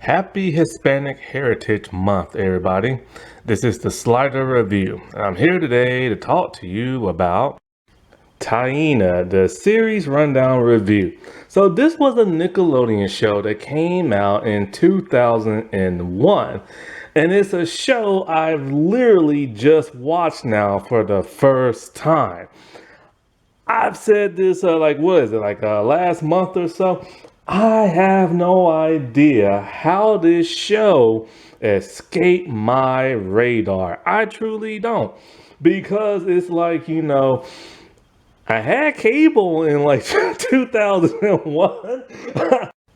Happy Hispanic Heritage Month, everybody. This is the Slider Review. I'm here today to talk to you about Taina, the series rundown review. So this was a Nickelodeon show that came out in 2001. And it's a show I've literally just watched now for the first time. I've said this last month or so. I have no idea how this show escaped my radar. I truly don't. Because it's I had cable in like 2001.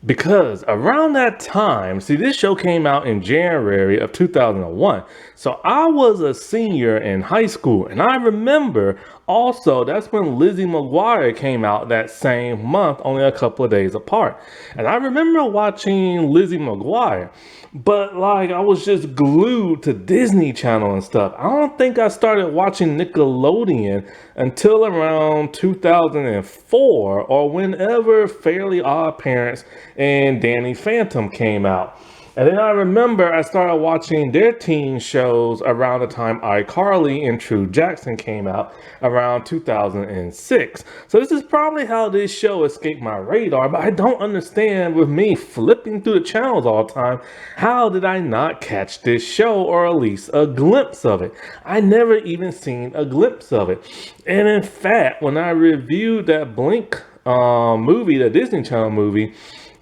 Because around that time, see, this show came out in January of 2001. So I was a senior in high school. And I remember also that's when Lizzie McGuire came out that same month, only a couple of days apart. And I remember watching Lizzie McGuire. But I was just glued to Disney Channel and stuff. I don't think I started watching Nickelodeon until around 2004 or whenever Fairly Odd Parents and Danny Phantom came out. And then I remember I started watching their teen shows around the time iCarly and True Jackson came out around 2006. So this is probably how this show escaped my radar, but I don't understand with me flipping through the channels all the time, how did I not catch this show or at least a glimpse of it? I never even seen a glimpse of it. And in fact, when I reviewed that Blink movie, the Disney Channel movie,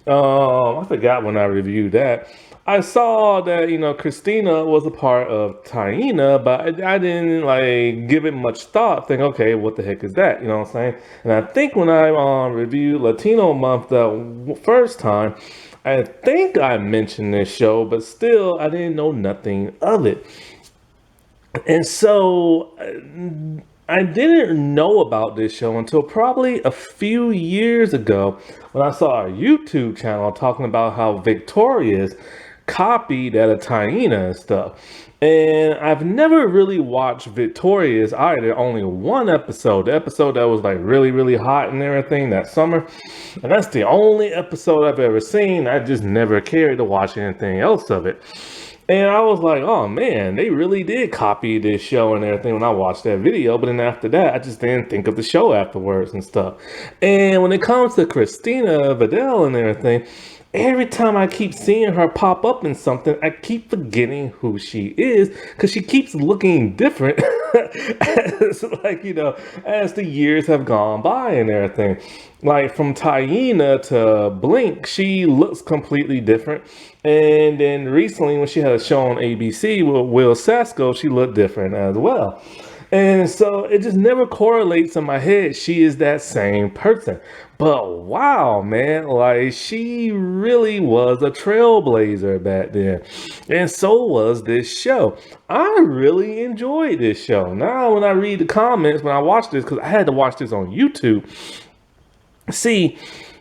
I forgot when I reviewed that. I saw that, Christina was a part of Taina, but I didn't give it much thought. Think, okay, what the heck is that? You know what I'm saying? And I think when I reviewed Latino Month the first time, I think I mentioned this show, but still I didn't know nothing of it. And so I didn't know about this show until probably a few years ago when I saw a YouTube channel talking about how Victorious copied at a Taina and stuff. And I've never really watched Victorious either, only one episode, the episode that was really, really hot and everything that summer. And that's the only episode I've ever seen. I just never cared to watch anything else of it. And I was like, oh man, they really did copy this show and everything when I watched that video. But then after that, I just didn't think of the show afterwards and stuff. And when it comes to Christina Vidal and everything, every time I keep seeing her pop up in something, I keep forgetting who she is because she keeps looking different as, as the years have gone by and everything. Like from Taina to Blink, she looks completely different. And then recently when she had a show on ABC with Will Sasko, she looked different as well. And so it just never correlates in my head. She is that same person. But wow, man, she really was a trailblazer back then. And so was this show. I really enjoyed this show. Now, when I read the comments, when I watch this, because I had to watch this on YouTube. See,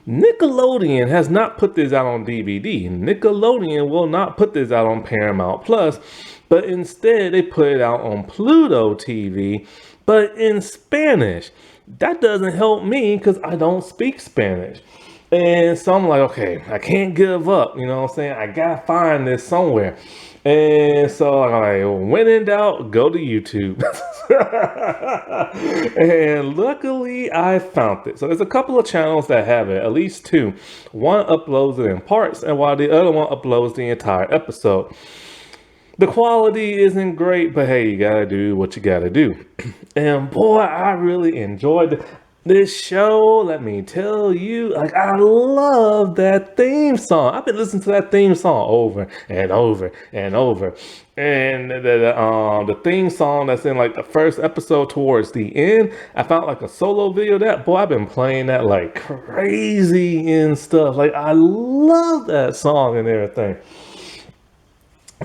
Nickelodeon has not put this out on DVD. Nickelodeon will not put this out on Paramount Plus, but instead they put it out on Pluto TV, but in Spanish. That doesn't help me because I don't speak Spanish. And so I'm like, okay, I can't give up. You know what I'm saying? I gotta find this somewhere. And so when in doubt, go to YouTube. And luckily I found it. So there's a couple of channels that have it, at least two. One uploads it in parts, and while the other one uploads the entire episode. The quality isn't great, but hey, you gotta do what you gotta do. And boy, I really enjoyed this show. Let me tell you, I love that theme song. I've been listening to that theme song over and over and over. And the theme song that's in the first episode towards the end, I found a solo video of that. Boy, I've been playing that like crazy and stuff. I love that song and everything.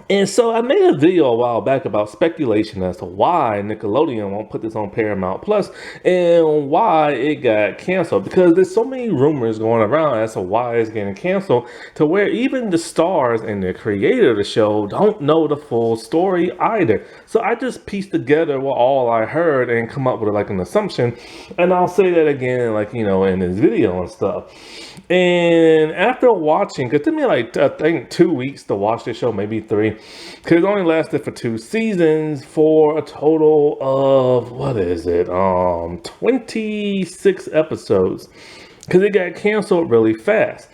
And so I made a video a while back about speculation as to why Nickelodeon won't put this on Paramount Plus and why it got canceled. Because there's so many rumors going around as to why it's getting canceled, to where even the stars and the creator of the show don't know the full story either. So I just pieced together what all I heard and come up with like an assumption. And I'll say that again, like, in this video and stuff. And after watching, it took me like, I think 2 weeks to watch the show, maybe 3, because it only lasted for 2 seasons for a total of, 26 episodes, because it got canceled really fast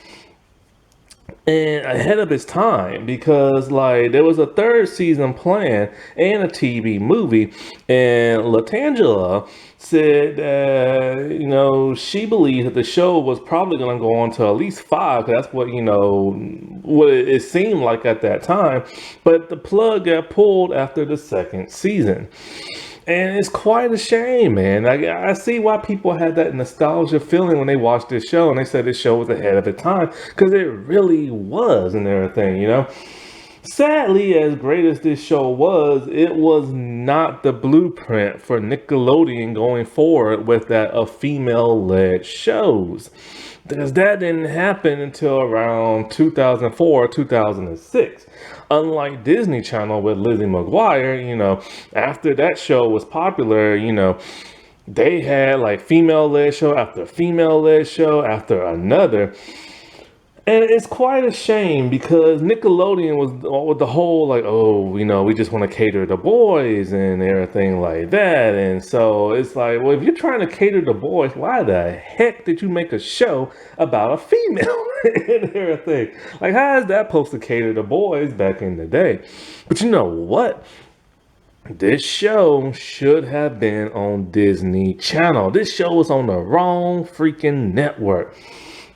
and ahead of its time, because like there was a 3rd season planned and a TV movie, and Latangela said that she believed that the show was probably going to go on to at least 5, 'cause that's what what it seemed like at that time, but the plug got pulled after the 2nd season. And it's quite a shame, man. I see why people had that nostalgia feeling when they watched this show, and they said this show was ahead of its time, because it really was and everything. Sadly, as great as this show was, it was not the blueprint for Nickelodeon going forward with that of female-led shows. Because that didn't happen until around 2004, 2006. Unlike Disney Channel with Lizzie McGuire, after that show was popular, they had like female-led show after female-led show after another. And it's quite a shame, because Nickelodeon was with the whole like, we just want to cater to boys and everything like that. And so it's like, well, if you're trying to cater to boys, why the heck did you make a show about a female and everything? Like, how is that supposed to cater to boys back in the day? But you know what? This show should have been on Disney Channel. This show was on the wrong freaking network.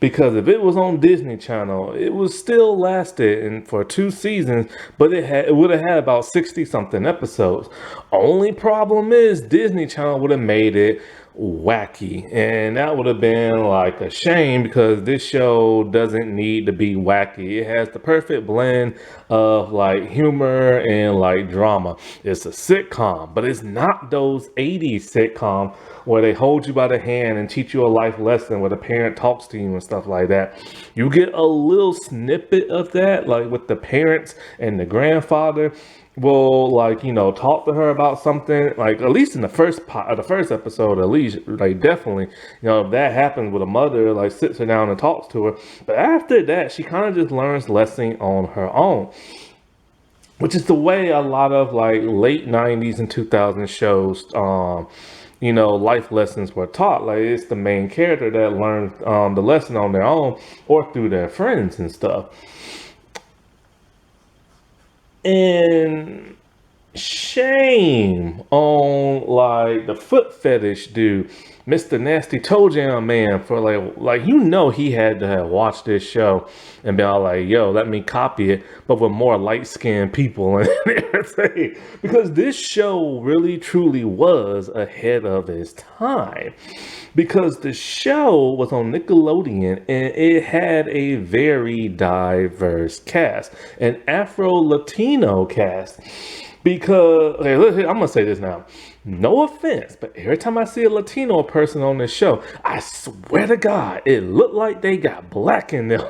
Because if it was on Disney Channel, it was still lasted for 2 seasons, but it would have had about 60 something episodes. Only problem is Disney Channel would have made it wacky, and that would have been like a shame, because this show doesn't need to be wacky. It has the perfect blend of like humor and like drama. It's a sitcom, but it's not those 80s sitcom where they hold you by the hand and teach you a life lesson where the parent talks to you and stuff like that. You get a little snippet of that, like with the parents and the grandfather will talk to her about something, like at least in the first episode, at least, like definitely, if that happens with a mother, like sits her down and talks to her. But after that, she kind of just learns lesson on her own, which is the way a lot of like late 90s and 2000s shows, life lessons were taught. Like, it's the main character that learns the lesson on their own or through their friends and stuff. And shame on like the foot fetish dude, Mr. Nasty Toe Jam Man, for like he had to have watched this show and been all like, yo, let me copy it, but with more light-skinned people and everything. Because this show really truly was ahead of its time. Because the show was on Nickelodeon and it had a very diverse cast, an Afro-Latino cast. Because, okay, I'm going to say this now. No offense, but every time I see a Latino person on this show, I swear to God, it looked like they got black in them.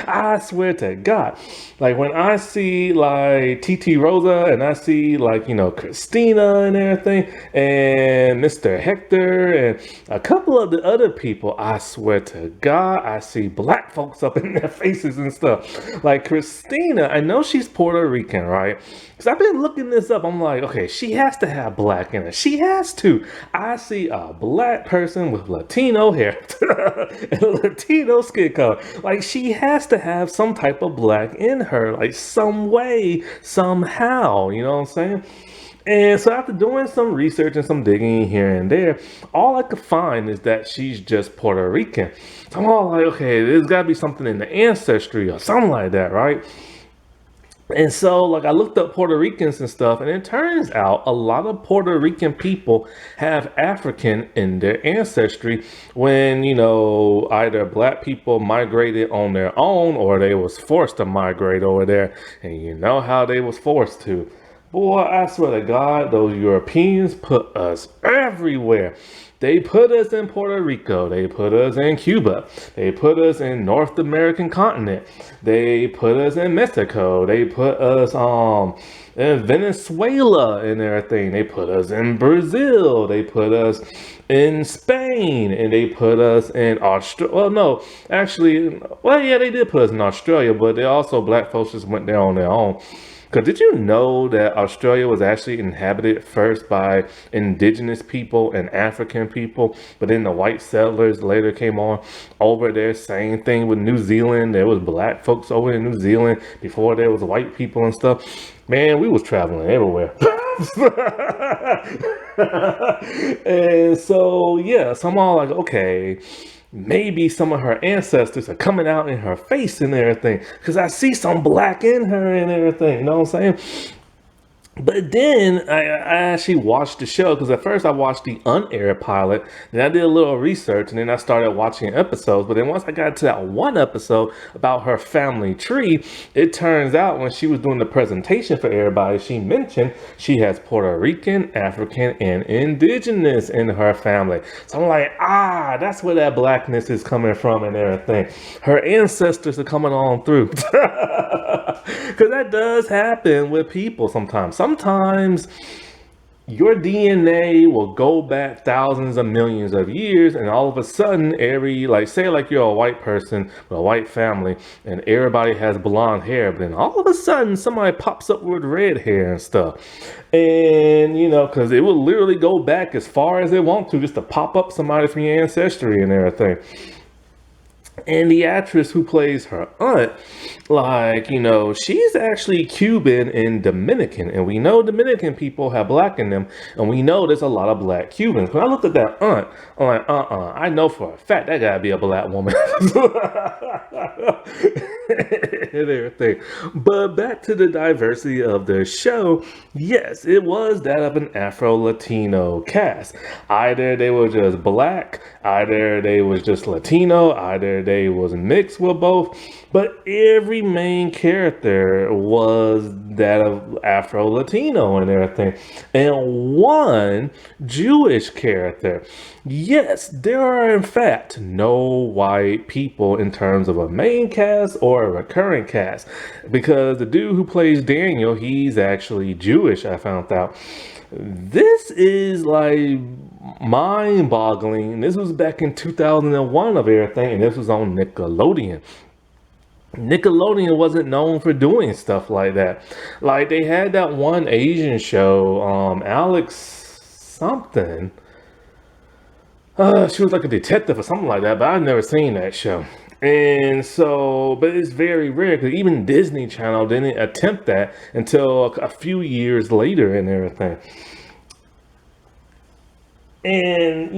I swear to God. Like, when I see, like, TT Rosa, and I see, like, Christina and everything, and Mr. Hector, and a couple of the other people, I swear to God, I see black folks up in their faces and stuff. Like, Christina, I know she's Puerto Rican, right? Because I've been looking this up. I'm like, okay, she has to have black in her. She has to. I see a black person with Latino hair and Latino skin color. Like, she has to have some type of black in her, like some way, somehow. You know what I'm saying? And so after doing some research and some digging here and there, all I could find is that she's just Puerto Rican. So I'm all like, okay, there's got to be something in the ancestry or something like that, right? And so, like, I looked up Puerto Ricans and stuff, and it turns out a lot of Puerto Rican people have African in their ancestry when, either black people migrated on their own or they was forced to migrate over there. And you know how they was forced to. Boy, I swear to God, those Europeans put us everywhere. They put us in Puerto Rico. They put us in Cuba. They put us in North American continent. They put us in Mexico. They put us in Venezuela and everything. They put us in Brazil. They put us in Spain, and they put us in Australia. Well, no, actually, well, yeah, they did put us in Australia, but they also, black folks just went there on their own. Because did you know that Australia was actually inhabited first by indigenous people and African people, but then the white settlers later came on over there? Same thing with New Zealand. There was black folks over in New Zealand before there was white people and stuff. Man, we was traveling everywhere. And so, yeah, so I'm all like, okay, maybe some of her ancestors are coming out in her face and everything, because I see some black in her and everything, you know what I'm saying? But then I actually watched the show, because at first I watched the unaired pilot, then I did a little research, and then I started watching episodes. But then once I got to that one episode about her family tree, it turns out when she was doing the presentation for everybody, she mentioned she has Puerto Rican, African, and indigenous in her family. So I'm like, that's where that blackness is coming from and everything. Her ancestors are coming on through. Because that does happen with people sometimes. Sometimes your DNA will go back thousands of millions of years, and all of a sudden, say like you're a white person with a white family, and everybody has blonde hair, but then all of a sudden somebody pops up with red hair and stuff. And, because it will literally go back as far as they want to just to pop up somebody from your ancestry and everything. And the actress who plays her aunt, she's actually Cuban and Dominican. And we know Dominican people have black in them. And we know there's a lot of black Cubans. When I looked at that aunt, I'm like, I know for a fact that gotta be a black woman. And everything. But back to the diversity of the show. Yes, it was that of an Afro-Latino cast. Either they were just black, either they was just Latino, either they was mixed with both, but every main character was that of Afro-Latino and everything, and one Jewish character. Yes, there are in fact no white people in terms of a main cast or a recurring cast, because the dude who plays Daniel, he's actually Jewish, I found out. This is like mind-boggling. This was back in 2001 of everything, and this was on Nickelodeon. Nickelodeon wasn't known for doing stuff like that. Like, they had that one Asian show, Alex something. She was like a detective or something like that, but I've never seen that show. And so, but it's very rare, because even Disney Channel didn't attempt that until a few years later and everything. And,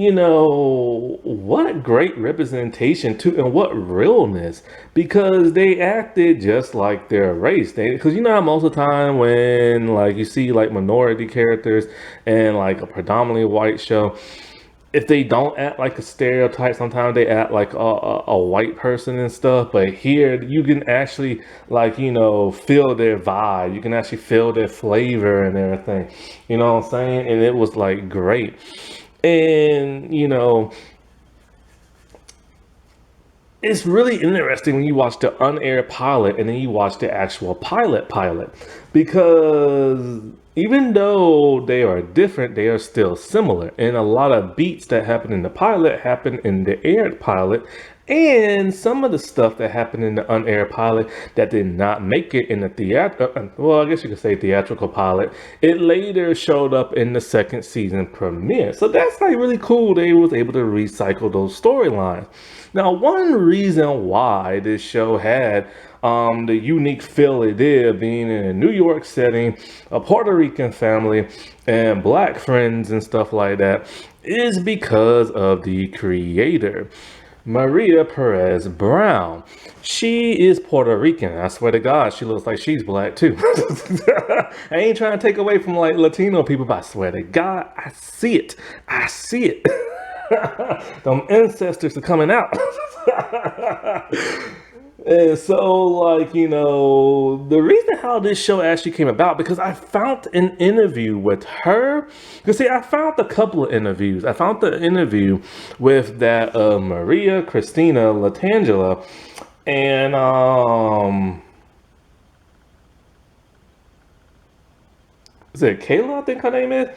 what great representation too, and what realness, because they acted just like their race. Because how most of the time when you see minority characters and a predominantly white show, if they don't act like a stereotype, sometimes they act like a white person and stuff. But here you can actually feel their vibe. You can actually feel their flavor and everything. You know what I'm saying? And it was great. And it's really interesting when you watch the unaired pilot and then you watch the actual pilot, because even though they are different, they are still similar. And a lot of beats that happen in the pilot happen in the aired pilot. And some of the stuff that happened in the unaired pilot that did not make it in the well, I guess you could say theatrical pilot, it later showed up in the second season premiere. So that's really cool. They was able to recycle those storylines. Now, one reason why this show had the unique feel it did, being in a New York setting, a Puerto Rican family, and black friends and stuff like that, is because of the creator. Maria Perez-Brown. She is Puerto Rican. I swear to God, she looks like she's black too. I ain't trying to take away from like Latino people, but I swear to God, I see it. I see it. Them ancestors are coming out. And so, like, the reason how this show actually came about, because I found an interview with her. Because, see, I found a couple of interviews. I found the interview with that Maria Christina Latangela. And, is it Kayla, I think her name is?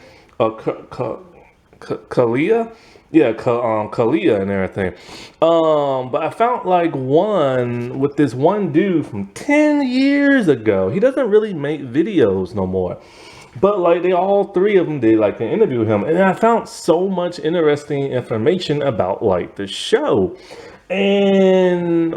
Kalia? Yeah, Kalia and everything. But I found like one with this one dude from 10 years ago. He doesn't really make videos no more. But like they all three of them did like an interview with him. And I found so much interesting information about like the show. And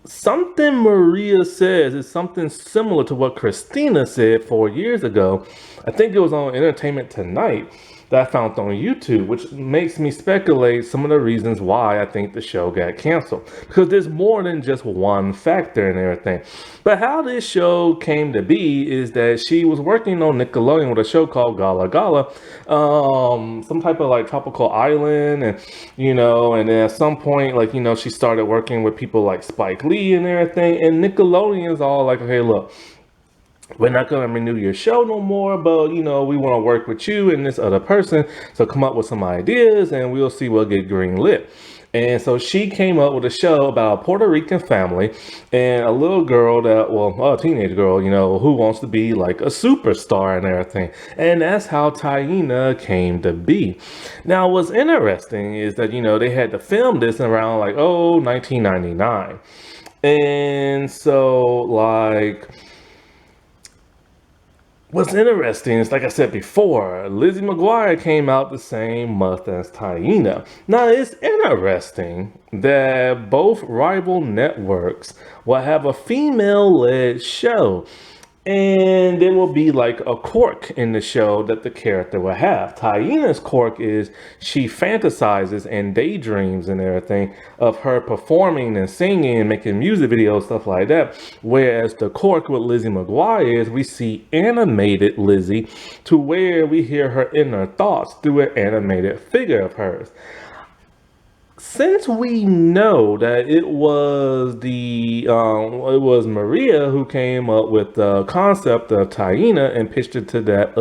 something Maria says is something similar to what Christina said 4 years ago. I think it was on Entertainment Tonight that I found on YouTube, which makes me speculate some of the reasons why I think the show got canceled. Because there's more than just one factor and everything. But how this show came to be is that she was working on Nickelodeon with a show called Gala Gala, some type of like tropical island, and and then at some point, like she started working with people like Spike Lee and everything, and Nickelodeon's all like, okay, look, we're not going to renew your show no more, but we want to work with you and this other person, so come up with some ideas and we'll see what get green lit. And so she came up with a show about a Puerto Rican family and a little girl a teenage girl, who wants to be like a superstar and everything. And that's how Taina came to be. Now, what's interesting is that, they had to film this around like, 1999. And so like, what's interesting is, like I said before, Lizzie McGuire came out the same month as Taina. Now, it's interesting that both rival networks will have a female-led show. And there will be like a quirk in the show that the character will have. Taina's quirk is she fantasizes and daydreams and everything of her performing and singing and making music videos, stuff like that. Whereas the quirk with Lizzie McGuire is we see animated Lizzie to where we hear her inner thoughts through an animated figure of hers. Since we know that it was Maria who came up with the concept of Taina and pitched it to that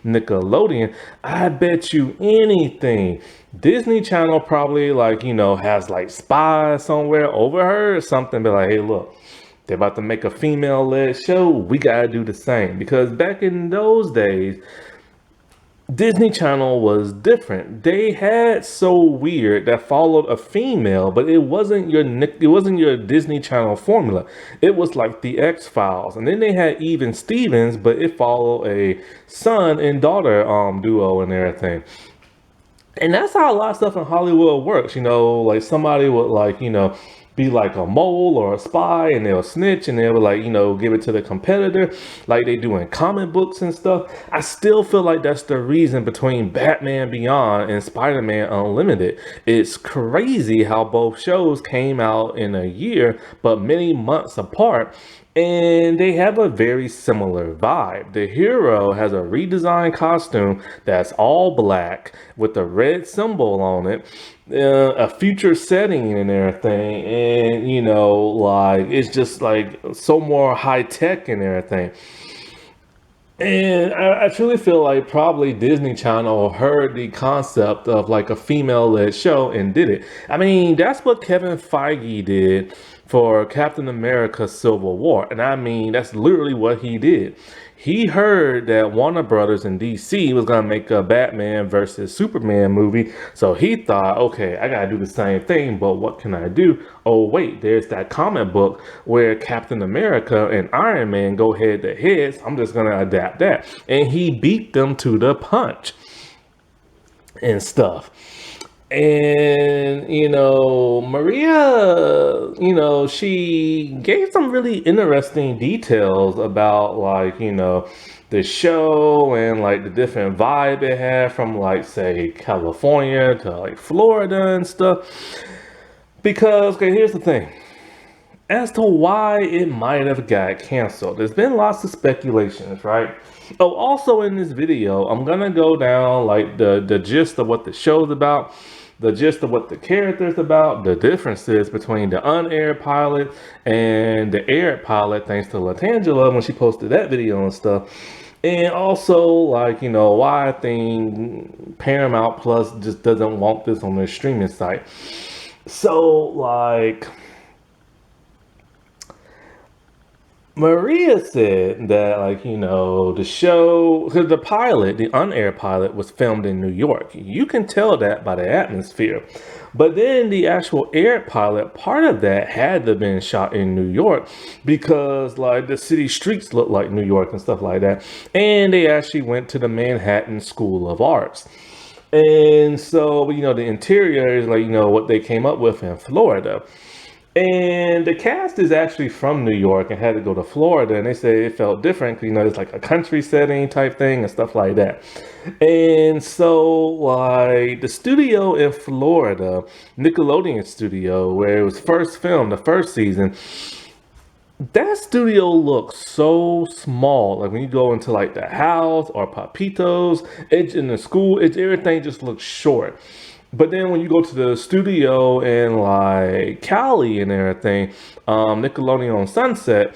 Nickelodeon, I bet you anything Disney Channel probably has like spies somewhere over her or something, but like, hey, look, they're about to make a female-led show, we gotta do the same. Because back in those days, Disney Channel was different. They had So Weird that followed a female, but it wasn't your Disney Channel formula. It was like the X-Files. And then they had Even Stevens, but it followed a son and daughter duo and everything. And that's how a lot of stuff in Hollywood works. Like somebody would be like a mole or a spy, and they'll snitch and they'll give it to the competitor like they do in comic books and stuff. I still feel like that's the reason between Batman Beyond and Spider-Man Unlimited. It's crazy how both shows came out in a year, but many months apart. And they have a very similar vibe. The hero has a redesigned costume that's all black with a red symbol on it, a future setting and everything. And, it's just like so more high tech and everything. And I truly feel like probably Disney Channel heard the concept of like a female-led show and did it. I mean, that's what Kevin Feige did for Captain America Civil War. And I mean, that's literally what he did. He heard that Warner Brothers in DC was going to make a Batman versus Superman movie. So he thought, okay, I got to do the same thing, but what can I do? Oh, wait, there's that comic book where Captain America and Iron Man go head to head. So I'm just going to adapt that. And he beat them to the punch and stuff. And, Maria, she gave some really interesting details about, the show and, the different vibe it had from, say, California to, Florida and stuff. Because, okay, here's the thing. As to why it might have got canceled, there's been lots of speculations, right? Oh, also in this video, I'm gonna go down like the gist of what the show's about, the gist of what the character's about, the differences between the unaired pilot and the aired pilot, thanks to Latangela when she posted that video and stuff. And also, like, why I think Paramount Plus just doesn't want this on their streaming site. So, like, Maria said that, like, the show, because the pilot, the unaired pilot, was filmed in New York. You can tell that by the atmosphere. But then the actual aired pilot, part of that had to have been shot in New York because, like, the city streets look like New York and stuff like that. And they actually went to the Manhattan School of Arts. And so, the interior is like, what they came up with in Florida. And the cast is actually from New York and had to go to Florida, and they say it felt different because, it's like a country setting type thing and stuff like that. And so, like, the studio in Florida, Nickelodeon studio, where it was first filmed, the first season, that studio looks so small. Like, when you go into, like, the house or Papitos, in the school, everything just looks short. But then when you go to the studio in like Cali and everything, Nickelodeon on Sunset,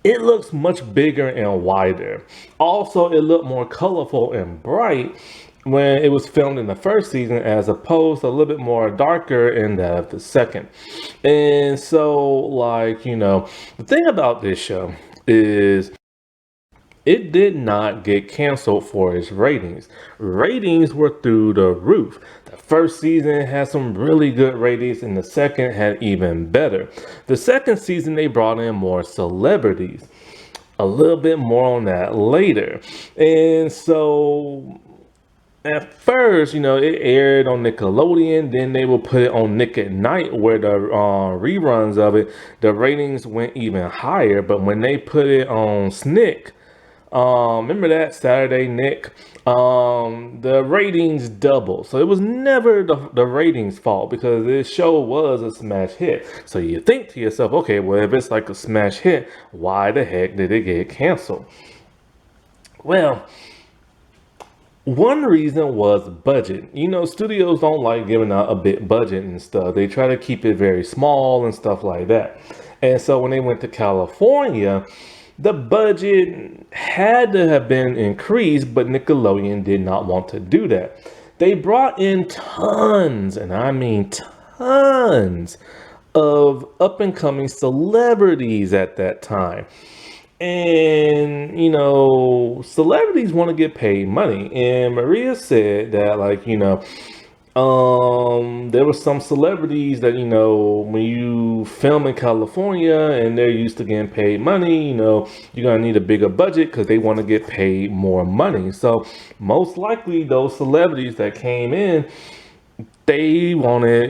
it looks much bigger and wider. Also, it looked more colorful and bright when it was filmed in the first season, as opposed to a little bit more darker in the second. And so, like, the thing about this show is it did not get canceled for its ratings. Ratings were through the roof. The first season had some really good ratings, and the second had even better. The second season, they brought in more celebrities. A little bit more on that later. And so, at first, it aired on Nickelodeon, then they will put it on Nick at Night, where the reruns of it, the ratings went even higher. But when they put it on Snick, remember that Saturday Nick, the ratings doubled. So it was never the ratings fault, because this show was a smash hit. So you think to yourself, okay, well, if it's like a smash hit, why the heck did it get canceled? Well, one reason was budget. Studios don't like giving out a big budget and stuff. They try to keep it very small and stuff like that. And so when they went to California, the budget had to have been increased, but Nickelodeon did not want to do that. They brought in tons, and I mean tons, of up-and-coming celebrities at that time. And, celebrities want to get paid money. And Maria said that, like, there were some celebrities that, when you film in California and they're used to getting paid money, you're going to need a bigger budget because they want to get paid more money. So most likely those celebrities that came in, they wanted,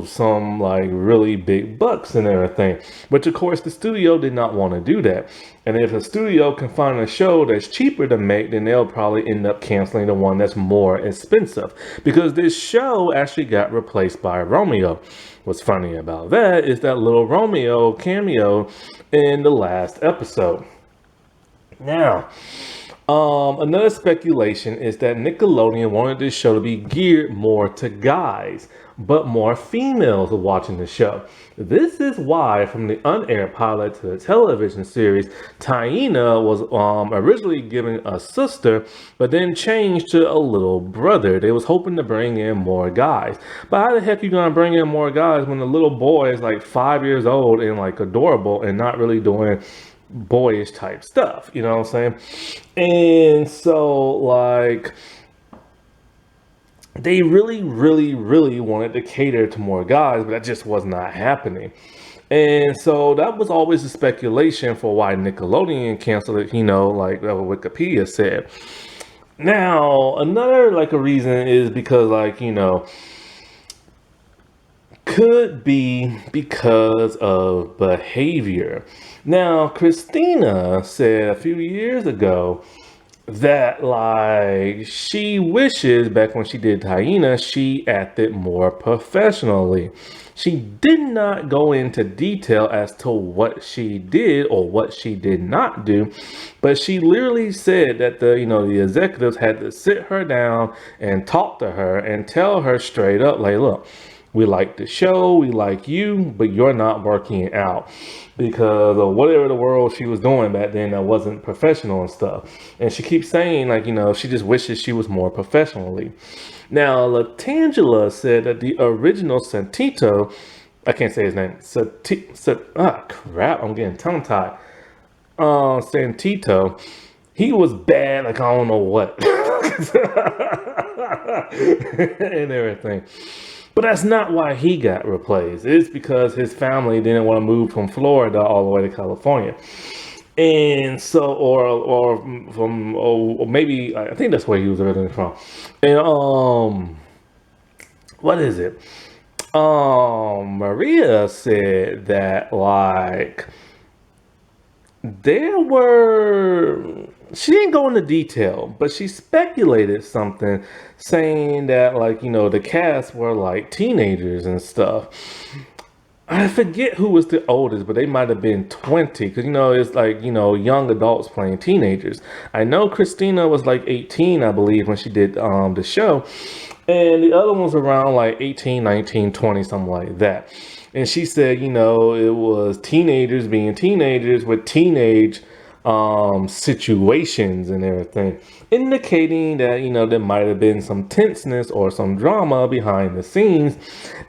some like really big bucks and everything. But of course, the studio did not want to do that. And if a studio can find a show that's cheaper to make, then they'll probably end up canceling the one that's more expensive. Because this show actually got replaced by Romeo. What's funny about that is that little Romeo cameo in the last episode. Now, another speculation is that Nickelodeon wanted this show to be geared more to guys, but more females are watching the show. This is why, from the unaired pilot to the television series, Taina was originally given a sister, but then changed to a little brother. They was hoping to bring in more guys. But how the heck you gonna bring in more guys when the little boy is like 5 years old and like adorable and not really doing boyish type stuff, you know what I'm saying? And so, like, they really wanted to cater to more guys, but that just was not happening. And so that was always a speculation for why Nickelodeon canceled it, like Wikipedia said. Now, another like a reason is because, like, could be because of behavior. Now, Christina said a few years ago that like she wishes back when she did Taina, she acted more professionally. She did not go into detail as to what she did or what she did not do, but she literally said that the executives had to sit her down and talk to her and tell her straight up, like, look, we like the show, we like you, but you're not working out because of whatever the world she was doing back then that wasn't professional and stuff. And she keeps saying, like, she just wishes she was more professionally. Now, Latangela said that the original Santito, I can't say his name, crap, I'm getting tongue tied. Santito, he was bad, like I don't know what, and everything. But that's not why he got replaced. It's because his family didn't want to move from Florida all the way to California. And so, or from, or maybe, I think that's where he was originally from. And, what is it? Maria said that, like, there were, she didn't go into detail, but she speculated something saying that, like, the cast were like teenagers and stuff. I forget who was the oldest, but they might have been 20 because, it's like, young adults playing teenagers. I know Christina was like 18, I believe, when she did the show. And the other ones around like 18, 19, 20, something like that. And she said, it was teenagers being teenagers with teenage situations and everything, indicating that, there might have been some tenseness or some drama behind the scenes.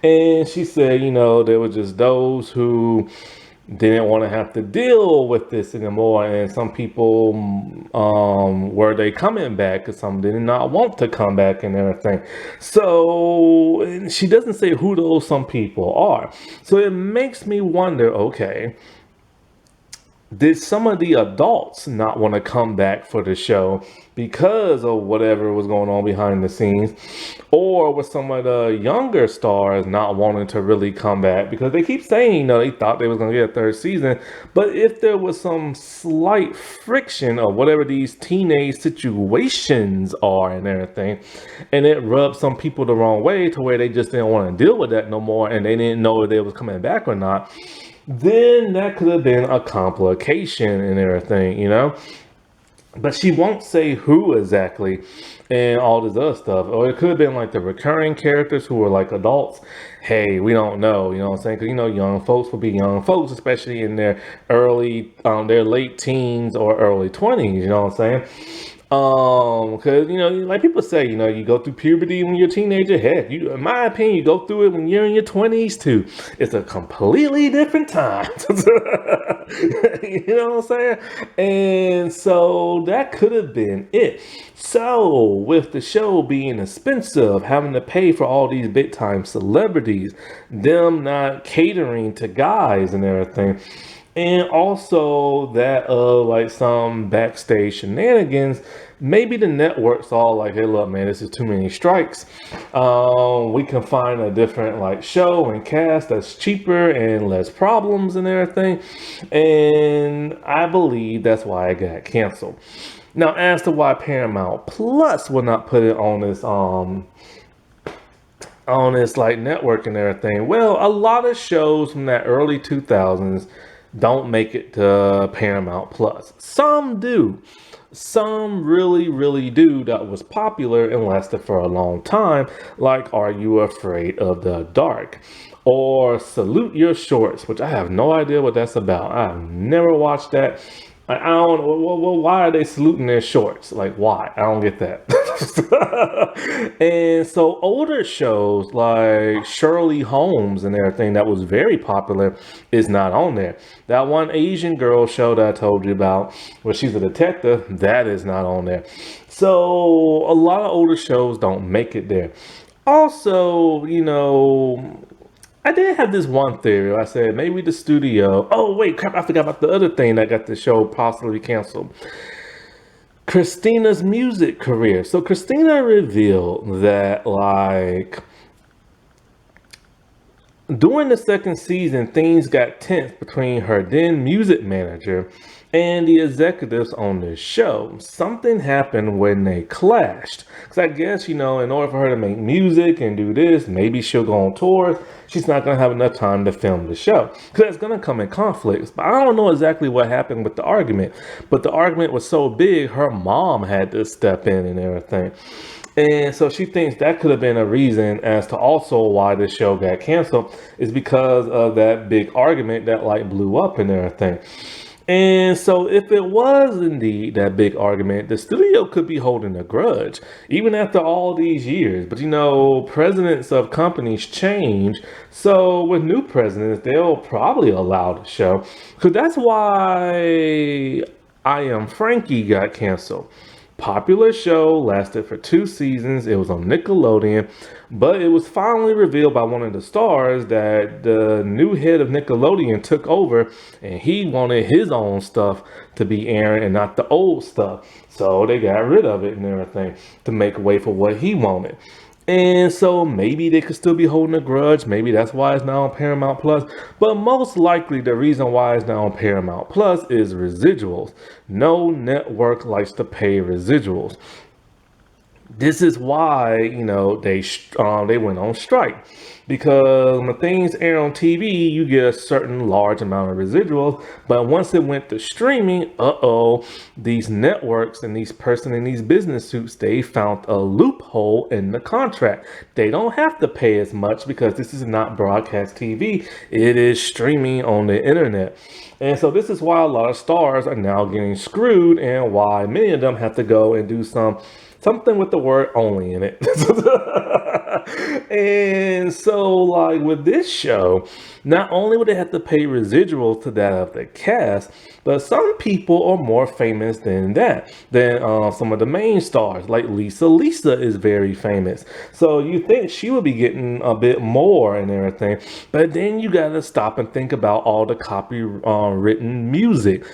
And she said, there were just those who didn't want to have to deal with this anymore, and some people were they coming back because some did not want to come back and everything. So and she doesn't say who those some people are, so it makes me wonder, okay, did some of the adults not want to come back for the show because of whatever was going on behind the scenes? Or was some of the younger stars not wanting to really come back? Because they keep saying, they thought they was going to get a third season. But if there was some slight friction of whatever these teenage situations are and everything, and it rubbed some people the wrong way to where they just didn't want to deal with that no more, and they didn't know if they was coming back or not, then that could have been a complication and everything. But she won't say who exactly and all this other stuff. Or it could have been like the recurring characters who were like adults. Hey, we don't know, what I'm saying? Because, young folks will be young folks, especially in their their late teens or early 20s, you know what I'm saying? Because, like people say, you go through puberty when you're a teenager. Heck, in my opinion, you go through it when you're in your 20s too. It's a completely different time. You know what I'm saying? And so that could have been it. So with the show being expensive, having to pay for all these big time celebrities, them not catering to guys and everything, and also that like some backstage shenanigans, maybe the network's all like, hey, look, man, this is too many strikes. We can find a different like show and cast that's cheaper and less problems and everything. And I believe that's why it got canceled. Now, as to why Paramount Plus will not put it on this like network and everything, well, a lot of shows from that early 2000s don't make it to Paramount Plus. Some do. Some really, really do, that was popular and lasted for a long time, like Are You Afraid of the Dark? Or Salute Your Shorts, which I have no idea what that's about. I've never watched that. I don't know, well, why are they saluting their shorts? Like, why? I don't get that. And so older shows like Shirley Holmes and everything that was very popular is not on there. That one Asian girl show that I told you about, where she's a detective, that is not on there. So a lot of older shows don't make it there. Also, I did have this one theory. I said maybe the studio. Oh, wait, crap. I forgot about the other thing that got the show possibly canceled. Christina's music career. So Christina revealed that, like, During the second season, things got tense between her then music manager and the executives on this show. Something happened when they clashed. Because I guess, in order for her to make music and do this, maybe she'll go on tours. She's not going to have enough time to film the show. Because it's going to come in conflicts. But I don't know exactly what happened with the argument. But the argument was so big, her mom had to step in and everything. And so she thinks that could have been a reason as to also why the show got canceled, is because of that big argument that blew up and everything. And so if it was indeed that big argument, the studio could be holding a grudge, even after all these years. But presidents of companies change. So with new presidents, they'll probably allow the show. Because that's why I Am Frankie got canceled. Popular show, lasted for 2 seasons. It was on Nickelodeon, but it was finally revealed by one of the stars that the new head of Nickelodeon took over and he wanted his own stuff to be airing and not the old stuff. So they got rid of it and everything to make way for what he wanted. And so maybe they could still be holding a grudge. Maybe that's why it's now on Paramount Plus. But most likely the reason why it's now on Paramount Plus is residuals. No network likes to pay residuals. This is why, they went on strike. Because when things air on TV, you get a certain large amount of residuals. But once it went to streaming, these networks and these person in these business suits, they found a loophole in the contract. They don't have to pay as much because this is not broadcast TV. It is streaming on the internet. And so this is why a lot of stars are now getting screwed and why many of them have to go and do something with the word only in it. And so with this show, not only would they have to pay residuals to that of the cast, but some people are more famous than that, than some of the main stars. Like Lisa. Lisa is very famous. So you think she would be getting a bit more and everything. But then you got to stop and think about all the copywritten music.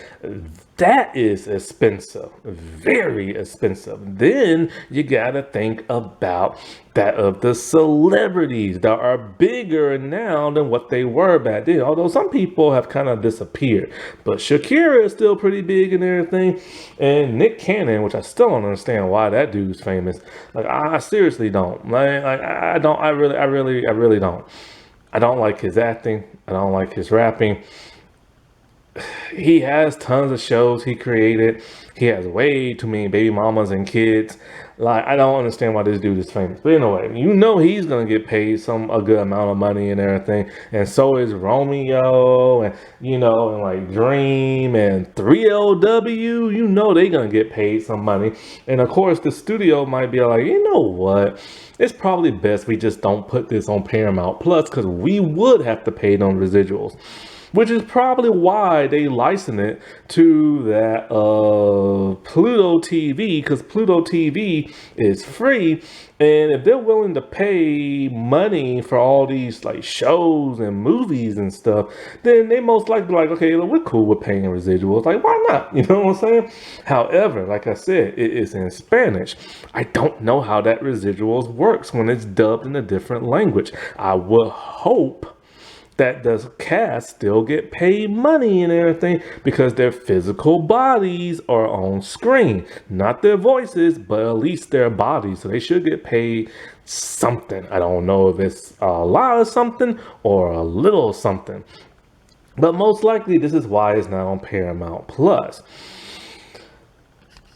That is expensive, very expensive. Then you gotta think about that of the celebrities that are bigger now than what they were back then. Although some people have kind of disappeared, but Shakira is still pretty big and everything. And Nick Cannon, which I still don't understand why that dude's famous. I seriously don't. I really don't. I don't like his acting. I don't like his rapping. He has tons of shows he created. He has way too many baby mamas and kids. I don't understand why this dude is famous. But anyway, he's gonna get paid a good amount of money and everything. And so is Romeo and and Dream and 3LW. They gonna get paid some money. And of course the studio might be like, you know what? It's probably best we just don't put this on Paramount Plus because we would have to pay them residuals. Which is probably why they license it to that Pluto TV, because Pluto TV is free. And if they're willing to pay money for all these shows and movies and stuff, then they most likely be like, okay, we're cool with paying residuals. Why not? You know what I'm saying? However, like I said, it is in Spanish. I don't know how that residuals works when it's dubbed in a different language. I would hope that the cast still get paid money and everything because their physical bodies are on screen. Not their voices, but at least their bodies. So they should get paid something. I don't know if it's a lot of something or a little something. But most likely this is why it's not on Paramount Plus.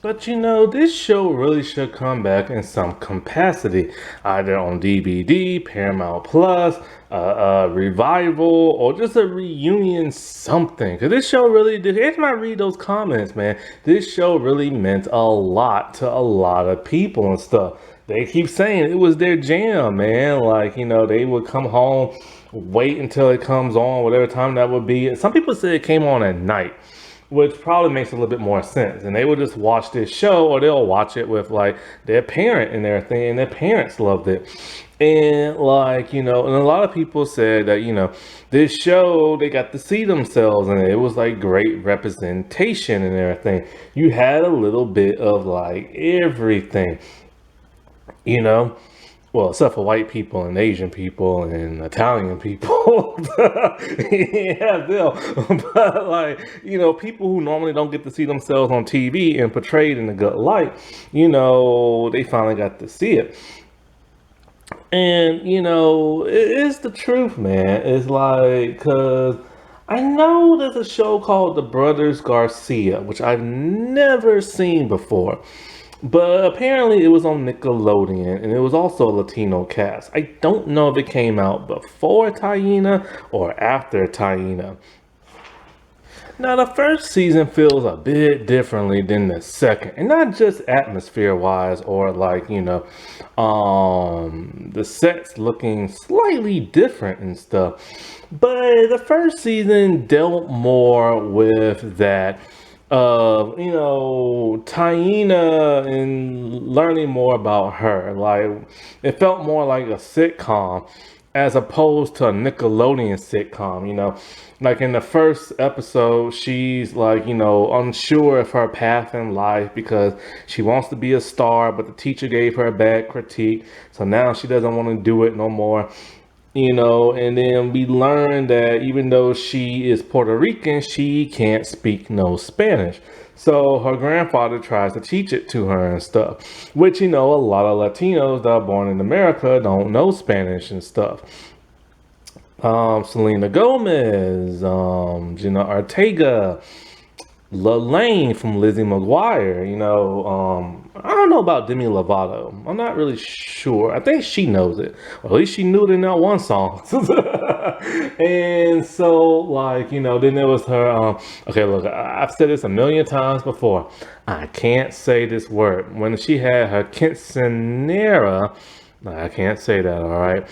But this show really should come back in some capacity, either on DVD, Paramount Plus, revival, or just a reunion something. Because this show really did. Every time I read those comments, man, this show really meant a lot to a lot of people and stuff. They keep saying it was their jam, man. They would come home, wait until it comes on, whatever time that would be. Some people say it came on at night, which probably makes a little bit more sense. And they would just watch this show, or they'll watch it with their parent and everything, and their parents loved it. And and a lot of people said that, this show, they got to see themselves in it. It was great representation and everything. You had a little bit of everything, well, except for white people and Asian people and Italian people. Yeah, them. But like, people who normally don't get to see themselves on TV and portrayed in a good light, they finally got to see it. And it's the truth, man. It's like, cause I know there's a show called The Brothers Garcia, which I've never seen before. But apparently it was on Nickelodeon, and it was also a Latino cast. I don't know if it came out before Taina or after Taina. Now, the first season feels a bit differently than the second, and not just atmosphere-wise or like, the sets looking slightly different and stuff. But the first season dealt more with that Taina and learning more about her. Like, it felt more like a sitcom as opposed to a Nickelodeon sitcom, Like in the first episode, she's like, unsure of her path in life because she wants to be a star, but the teacher gave her a bad critique. So now she doesn't want to do it no more. And then we learned that even though she is Puerto Rican, she can't speak no Spanish. So her grandfather tries to teach it to her and stuff, which, a lot of Latinos that are born in America don't know Spanish and stuff. Selena Gomez, Jenna Ortega, Lane from Lizzie McGuire, I don't know about Demi Lovato. I'm not really sure. I think she knows it. Or at least she knew it in that one song. And so, like, then there was her, okay, look, I've said this a million times before. I can't say this word. When she had her quinceanera, I can't say that, all right?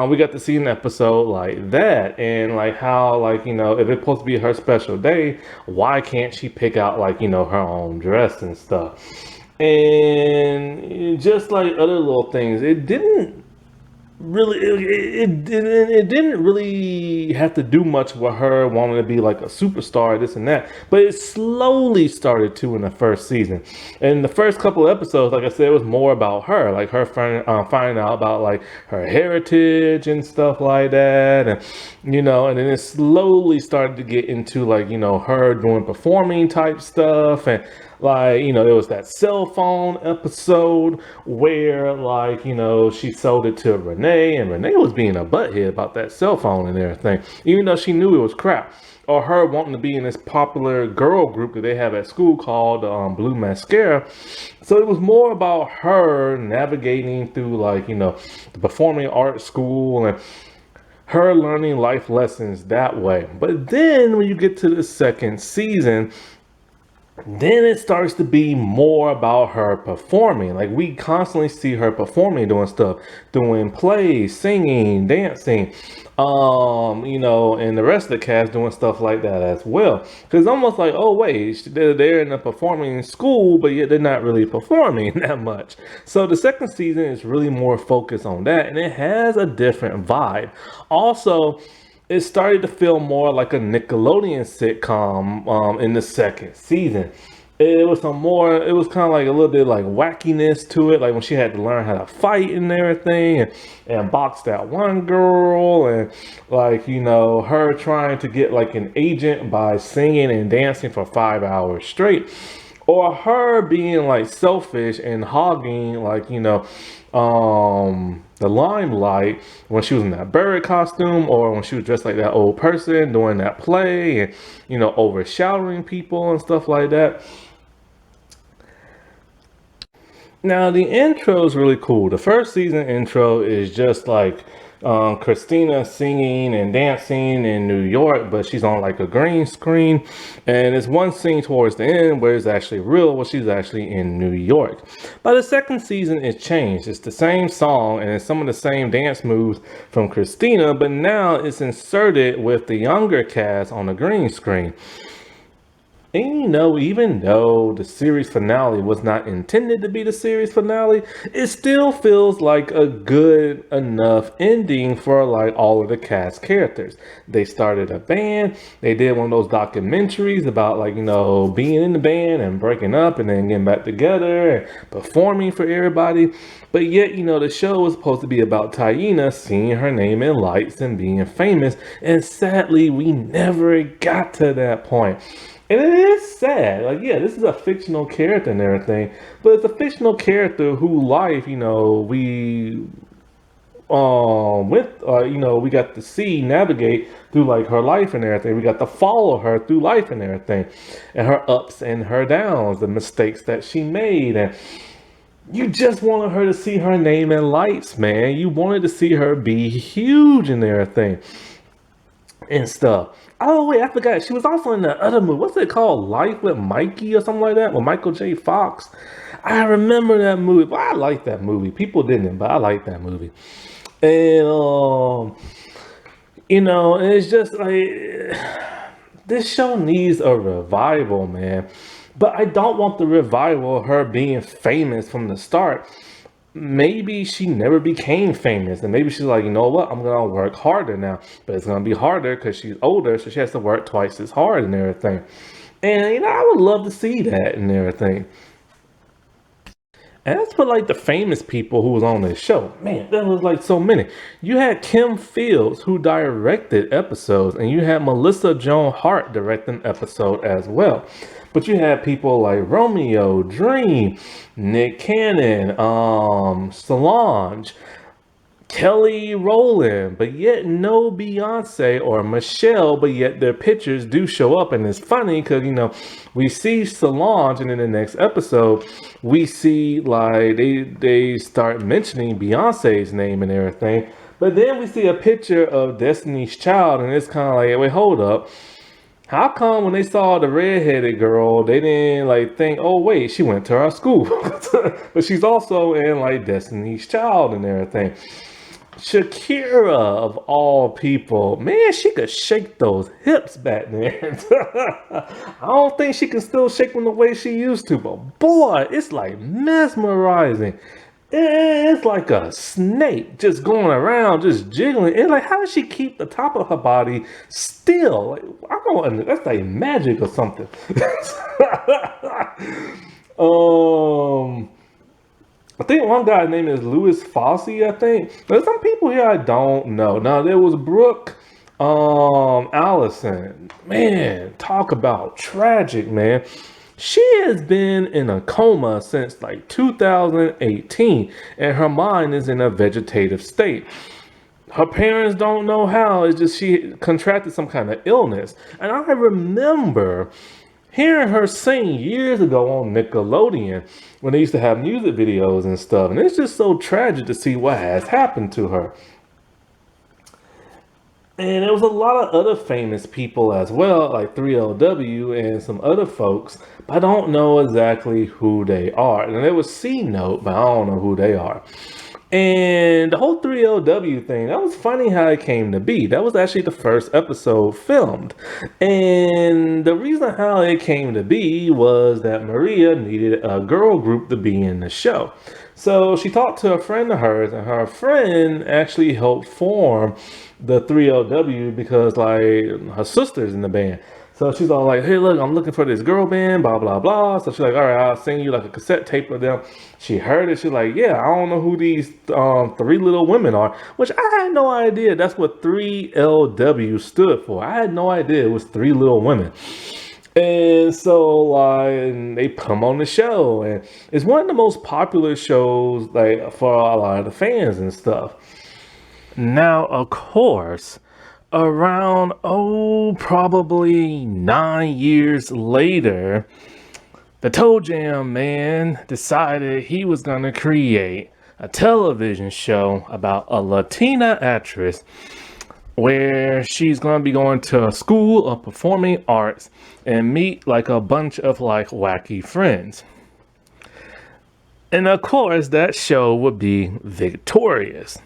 We got to see an episode like that, and like how, like, if it's supposed to be her special day, why can't she pick out, like, her own dress and stuff? And just like other little things, it didn't really it didn't really have to do much with her wanting to be like a superstar, this and that, but it slowly started to in the first season. And the first couple of episodes, like I said, it was more about her, like her finding out about like her heritage and stuff like that, and and then it slowly started to get into like her doing performing type stuff. And like, there was that cell phone episode where, like, she sold it to Renee, and Renee was being a butthead about that cell phone and everything, even though she knew it was crap. Or her wanting to be in this popular girl group that they have at school called Blue Mascara. So it was more about her navigating through, like, the performing arts school and her learning life lessons that way. But then when you get to the second season, then it starts to be more about her performing. Like, we constantly see her performing, doing stuff, doing plays, singing, dancing, and the rest of the cast doing stuff like that as well. Because it's almost like, oh wait, they're in a performing school, but yet they're not really performing that much. So the second season is really more focused on that, and it has a different vibe. Also, it started to feel more like a Nickelodeon sitcom in the second season. It was kind of like a little bit like wackiness to it, like when she had to learn how to fight and everything, and box that one girl, and like, her trying to get like an agent by singing and dancing for 5 hours straight. Or her being like selfish and hogging, like, the limelight when she was in that bird costume, or when she was dressed like that old person doing that play, and overshadowing people and stuff like that. Now the intro is really cool. The first season intro is just like Christina singing and dancing in New York, but she's on like a green screen, and there's one scene towards the end where it's actually real, where she's actually in New York. By the second season, it changed. It's the same song and it's some of the same dance moves from Christina, but now it's inserted with the younger cast on the green screen. And even though the series finale was not intended to be the series finale, it still feels like a good enough ending for like all of the cast characters. They started a band, they did one of those documentaries about like, being in the band and breaking up and then getting back together and performing for everybody. But yet, the show was supposed to be about Taina seeing her name in lights and being famous. And sadly, we never got to that point. And it is sad. Like, yeah, this is a fictional character and everything, but it's a fictional character who life, we we got to see navigate through like her life and everything. We got to follow her through life and everything, and her ups and her downs, the mistakes that she made, and you just wanted her to see her name in lights, man. You wanted to see her be huge and everything and stuff. Oh wait, I forgot. She was also in the other movie. What's it called? Life with Mikey or something like that? With Michael J. Fox. I remember that movie. Well, I like that movie. People didn't, but I like that movie. And it's just like this show needs a revival, man. But I don't want the revival of her being famous from the start. Maybe she never became famous, and maybe she's like, you know what, I'm gonna work harder now, but it's gonna be harder because she's older, so she has to work twice as hard and everything. And I would love to see that and everything. And that's for like the famous people who was on this show. Man, there was like so many. You had Kim Fields who directed episodes, and you had Melissa Joan Hart directing episode as well. But you had people like Romeo, Dream, Nick Cannon, Solange, Kelly Rowland, but yet no Beyonce or Michelle, but yet their pictures do show up. And it's funny because, we see Solange, and in the next episode, we see like they start mentioning Beyonce's name and everything. But then we see a picture of Destiny's Child, and it's kind of like, wait, hold up. How come when they saw the redheaded girl, they didn't like think, oh wait, she went to our school? But she's also in like Destiny's Child and everything. Shakira, of all people, man, she could shake those hips back then. I don't think she can still shake them the way she used to, but boy, it's like mesmerizing. It's like a snake just going around, just jiggling. And like, how does she keep the top of her body still? Like, I don't. That's like magic or something. I think one guy's name is Louis Fossey. I think there's some people here I don't know. Now there was Brooke Allison. Man, talk about tragic, man. She has been in a coma since like 2018, and her mind is in a vegetative state. Her parents don't know how. It's just she contracted some kind of illness. And I remember hearing her sing years ago on Nickelodeon when they used to have music videos and stuff. And it's just so tragic to see what has happened to her. And there was a lot of other famous people as well, like 3LW and some other folks, but I don't know exactly who they are. And there was C Note, but I don't know who they are. And the whole 3LW thing, that was funny how it came to be. That was actually the first episode filmed. And the reason how it came to be was that Maria needed a girl group to be in the show. So she talked to a friend of hers, and her friend actually helped form the 3LW because like her sister's in the band. So she's all like, hey, look, I'm looking for this girl band, blah, blah, blah. So she's like, all right, I'll send you like a cassette tape of them. She heard it. She's like, yeah, I don't know who these three little women are, which I had no idea. That's what 3LW stood for. I had no idea it was three little women. And so like they put them on the show, and it's one of the most popular shows like for a lot of the fans and stuff. Now, of course, around, probably 9 years later, the Toe Jam man decided he was going to create a television show about a Latina actress where she's going to be going to a school of performing arts and meet like a bunch of like wacky friends. And of course, that show would be Victorious.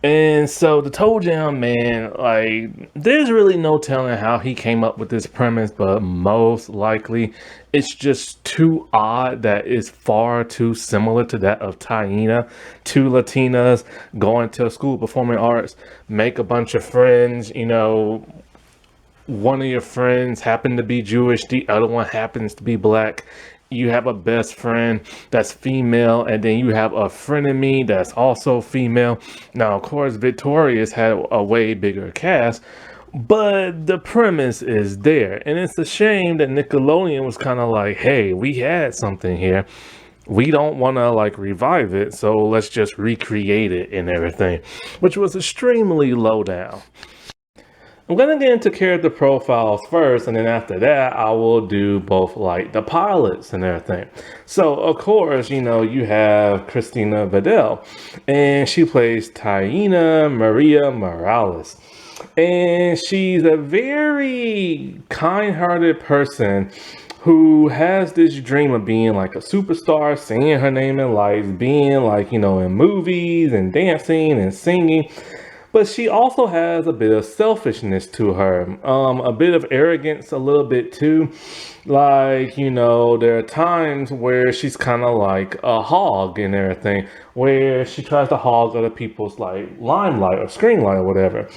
And so the Toe Jam man, like, there's really no telling how he came up with this premise, but most likely it's just too odd that it's far too similar to that of Taina. Two Latinas going to a school of performing arts, make a bunch of friends, one of your friends happen to be Jewish, the other one happens to be black. You have a best friend that's female, and then you have a frenemy that's also female. Now, of course, Victorious had a way bigger cast, but the premise is there. And it's a shame that Nickelodeon was kind of like, hey, we had something here. We don't want to like revive it, so let's just recreate it and everything, which was extremely low down. I'm gonna get into character profiles first, and then after that, I will do both like the pilots and everything. So, of course, you have Christina Vidal, and she plays Taina Maria Morales. And she's a very kind-hearted person who has this dream of being like a superstar, saying her name in lights, being like, in movies and dancing and singing. But she also has a bit of selfishness to her, a bit of arrogance, a little bit too. Like, there are times where she's kind of like a hog and everything, where she tries to hog other people's like limelight or screen light or whatever.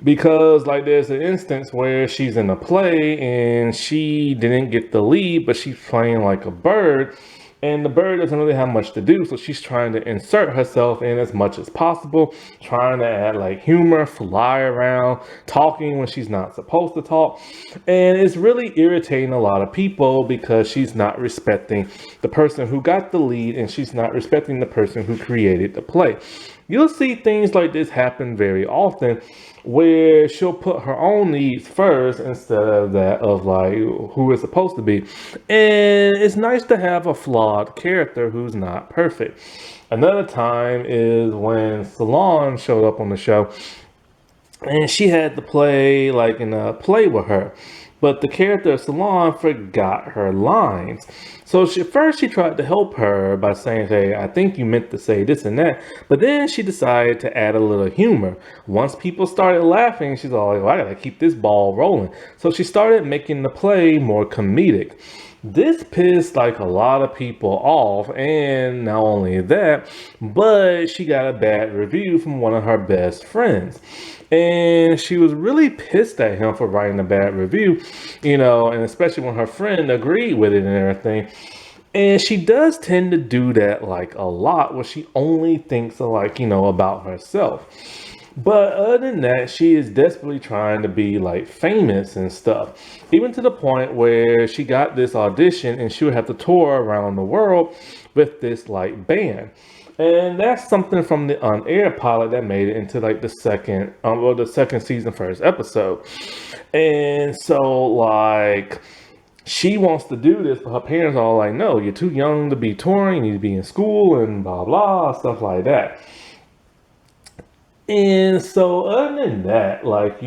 Because like there's an instance where she's in a play and she didn't get the lead, but she's playing like a bird. And the bird doesn't really have much to do, so she's trying to insert herself in as much as possible, trying to add like humor, fly around, talking when she's not supposed to talk. And it's really irritating a lot of people because she's not respecting the person who got the lead, and she's not respecting the person who created the play. You'll see things like this happen very often, where she'll put her own needs first instead of that of like who it's supposed to be. And it's nice to have a flawed character who's not perfect. Another time is when Salon showed up on the show, and she had to play like in a play with her. But the character of Salon forgot her lines. So first she tried to help her by saying, hey, I think you meant to say this and that. But then she decided to add a little humor. Once people started laughing, she's all like, well, I gotta keep this ball rolling. So she started making the play more comedic. This pissed like a lot of people off, and not only that, but she got a bad review from one of her best friends. And she was really pissed at him for writing a bad review, and especially when her friend agreed with it and everything. And she does tend to do that like a lot, where she only thinks like, about herself. But other than that, she is desperately trying to be like famous and stuff, even to the point where she got this audition and she would have to tour around the world with this like band. And that's something from the on-air pilot that made it into like the second season, first episode. And so like she wants to do this, but her parents are all like, no, you're too young to be touring, you need to be in school and blah, blah, stuff like that. And so other than that, like,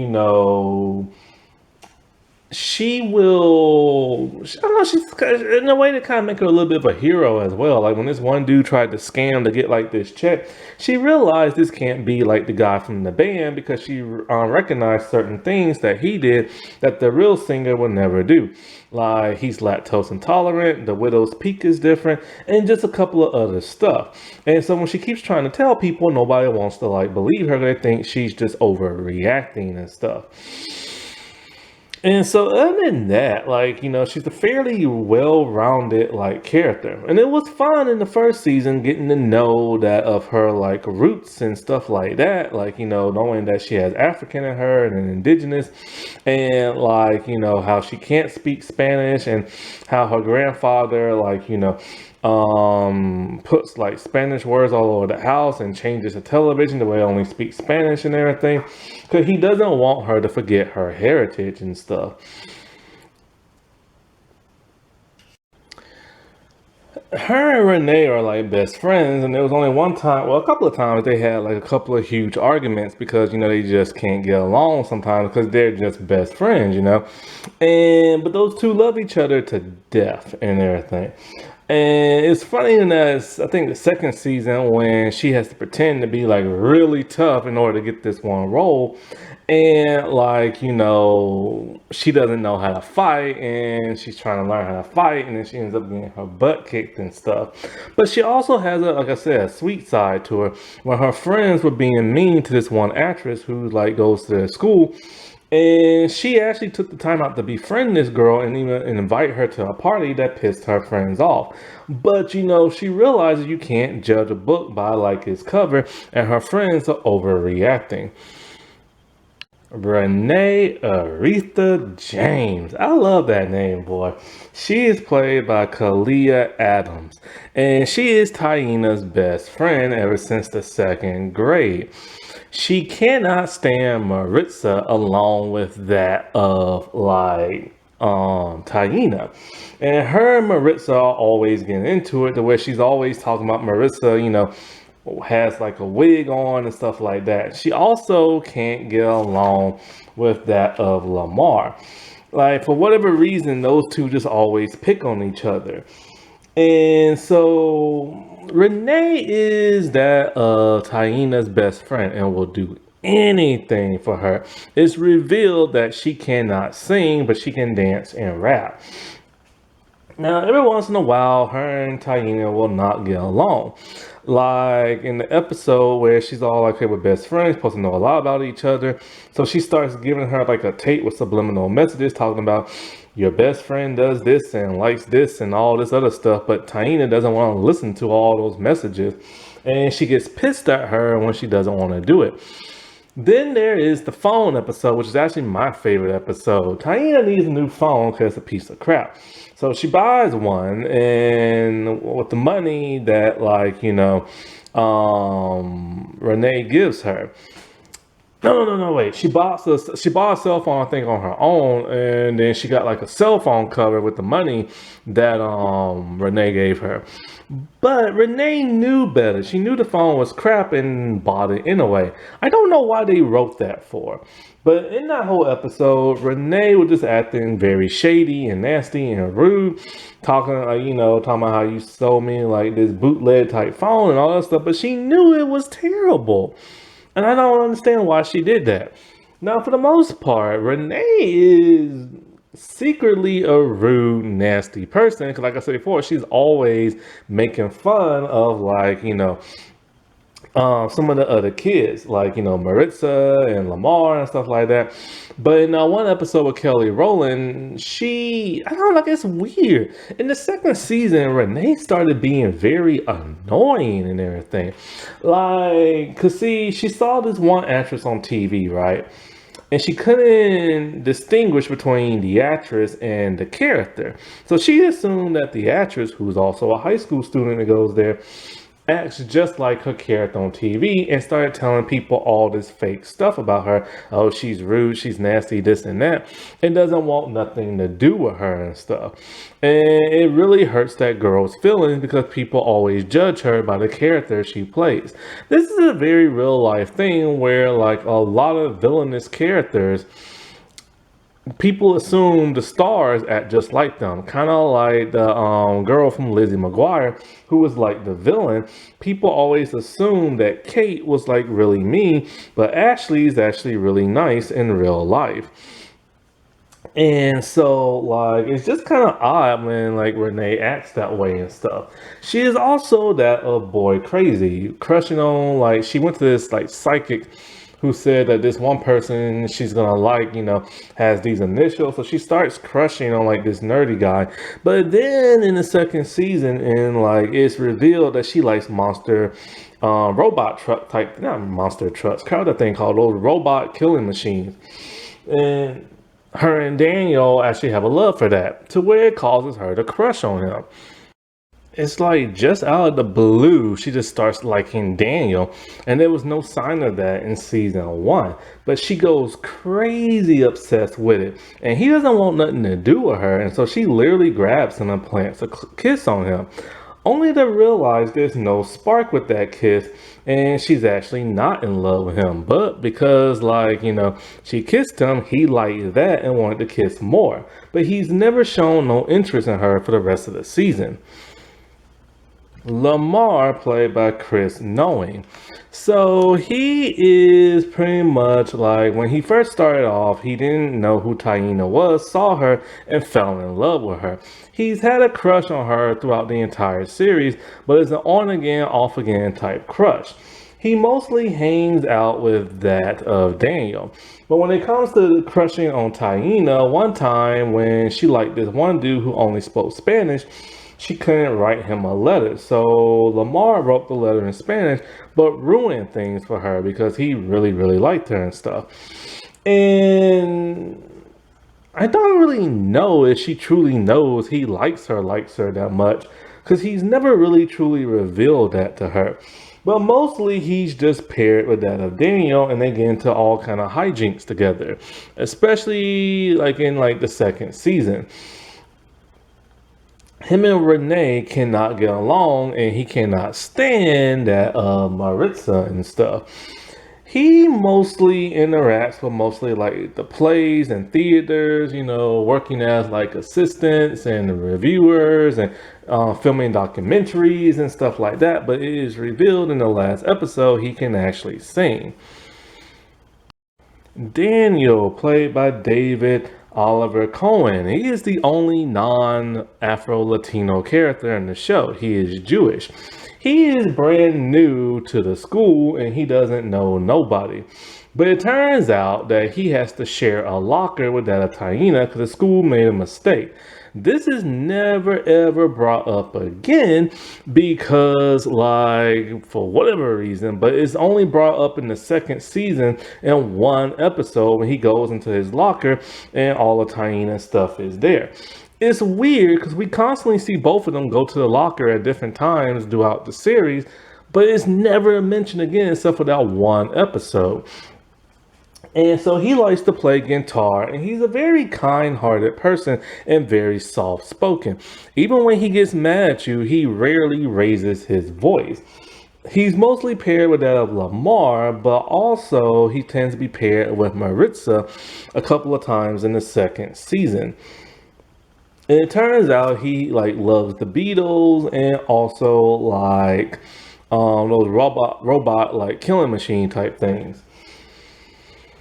she will, I don't know, she's in a way to kind of make her a little bit of a hero as well. Like when this one dude tried to scam to get like this check, she realized this can't be like the guy from the band, because she recognized certain things that he did that the real singer would never do. Like he's lactose intolerant, the widow's peak is different, and just a couple of other stuff. And so when she keeps trying to tell people, nobody wants to like believe her. They think she's just overreacting and stuff. And so other than that, like, she's a fairly well-rounded, like, character. And it was fun in the first season getting to know that of her, like, roots and stuff like that. Like, knowing that she has African in her and an indigenous. And, like, how she can't speak Spanish, and how her grandfather, like, puts like Spanish words all over the house and changes the television the way I only speak Spanish and everything, because he doesn't want her to forget her heritage and stuff. Her and Renee are like best friends, and there was only one time, well, a couple of times they had like a couple of huge arguments because they just can't get along sometimes because they're just best friends, but those two love each other to death and everything. And it's funny in that I think the second season when she has to pretend to be like really tough in order to get this one role. And like, she doesn't know how to fight and she's trying to learn how to fight and then she ends up getting her butt kicked and stuff. But she also has like I said, a sweet side to her when her friends were being mean to this one actress who like goes to school. And she actually took the time out to befriend this girl and even invite her to a party that pissed her friends off. But she realizes you can't judge a book by like its cover, and her friends are overreacting. Renee Aretha James. I love that name, boy. She is played by Kalia Adams, and she is Taina's best friend ever since the second grade. She cannot stand Maritza along with that of like Taina. And her and Maritza are always getting into it, the way she's always talking about Maritza, has like a wig on and stuff like that. She also can't get along with that of Lamar. Like, for whatever reason, those two just always pick on each other. And so Renee is that Taina's best friend and will do anything for her. It's revealed that she cannot sing, but she can dance and rap. Now, every once in a while, her and Taina will not get along. Like in the episode where she's all like, okay, we're best friends, supposed to know a lot about each other. So she starts giving her like a tape with subliminal messages talking about your best friend does this and likes this and all this other stuff. But Taina doesn't want to listen to all those messages. And she gets pissed at her when she doesn't want to do it. Then there is the phone episode, which is actually my favorite episode. Taina needs a new phone because it's a piece of crap. So she buys one, and with the money that, like, Renee gives her. No, wait. She bought a cell phone, I think, on her own, and then she got like a cell phone cover with the money that Renee gave her. But Renee knew better. She knew the phone was crap and bought it anyway. I don't know why they wrote that for. But in that whole episode, Renee was just acting very shady and nasty and rude, talking about how you sold me like this bootleg type phone and all that stuff. But she knew it was terrible. And I don't understand why she did that. Now, for the most part, Renee is secretly a rude, nasty person. Because like I said before, she's always making fun of some of the other kids, like, Maritza and Lamar and stuff like that. But in one episode with Kelly Rowland, I don't know, like, it's weird. In the second season, Renee started being very annoying and everything. Like, cause see, she saw this one actress on TV, right? And she couldn't distinguish between the actress and the character. So she assumed that the actress, who's also a high school student that goes there, acts just like her character on TV and started telling people all this fake stuff about her. Oh, she's rude, she's nasty, this and that. It doesn't want nothing to do with her and stuff. And it really hurts that girl's feelings because people always judge her by the character she plays. This is a very real life thing where like a lot of villainous characters, people assume the stars act just like them. Kind of like the girl from Lizzie McGuire, who was like the villain. People always assume that Kate was like really mean, but Ashley is actually really nice in real life. And so, like, it's just kind of odd when, like, Renee acts that way and stuff. She is also that of boy crazy, crushing on, like, she went to this, like, psychic who said that this one person she's gonna like, has these initials. So she starts crushing on like this nerdy guy. But then in the second season, and like it's revealed that she likes monster robot truck type, not monster trucks, kind of thing called those robot killing machines. And her and Daniel actually have a love for that, to where it causes her to crush on him. It's like just out of the blue, she just starts liking Daniel, and there was no sign of that in season 1. But she goes crazy obsessed with it, and he doesn't want nothing to do with her, and so she literally grabs him and plants a kiss on him, only to realize there's no spark with that kiss, and she's actually not in love with him. But because, she kissed him, he liked that and wanted to kiss more. But he's never shown no interest in her for the rest of the season. Lamar, played by Chris Knowing. So he is pretty much like when he first started off, he didn't know who Taina was, saw her, and fell in love with her. He's had a crush on her throughout the entire series, but it's an on again, off again type crush. He mostly hangs out with that of Daniel. But when it comes to crushing on Taina, one time when she liked this one dude who only spoke Spanish, she couldn't write him a letter. So Lamar wrote the letter in Spanish, but ruined things for her because he really, really liked her and stuff. And I don't really know if she truly knows he likes her that much, because he's never really truly revealed that to her. But mostly he's just paired with that of Daniel, and they get into all kind of hijinks together, especially like in like the second season. Him and Renee cannot get along, and he cannot stand that Maritza and stuff. He mostly interacts with mostly like the plays and theaters, working as like assistants and reviewers and filming documentaries and stuff like that. But it is revealed in the last episode he can actually sing. Daniel, played by David Oliver Cohen. He is the only non-Afro-Latino character in the show. He is Jewish. He is brand new to the school and he doesn't know nobody. But it turns out that he has to share a locker with that of Taina because the school made a mistake. This is never ever brought up again because, like, for whatever reason, but it's only brought up in the second season in one episode when he goes into his locker and all the Taina stuff is there. It's weird because we constantly see both of them go to the locker at different times throughout the series, but it's never mentioned again except for that one episode. And so he likes to play guitar, and he's a very kind-hearted person and very soft-spoken. Even when he gets mad at you, he rarely raises his voice. He's mostly paired with that of Lamar, but also he tends to be paired with Maritza a couple of times in the second season. And it turns out he loves the Beatles and also those robot like killing machine type things.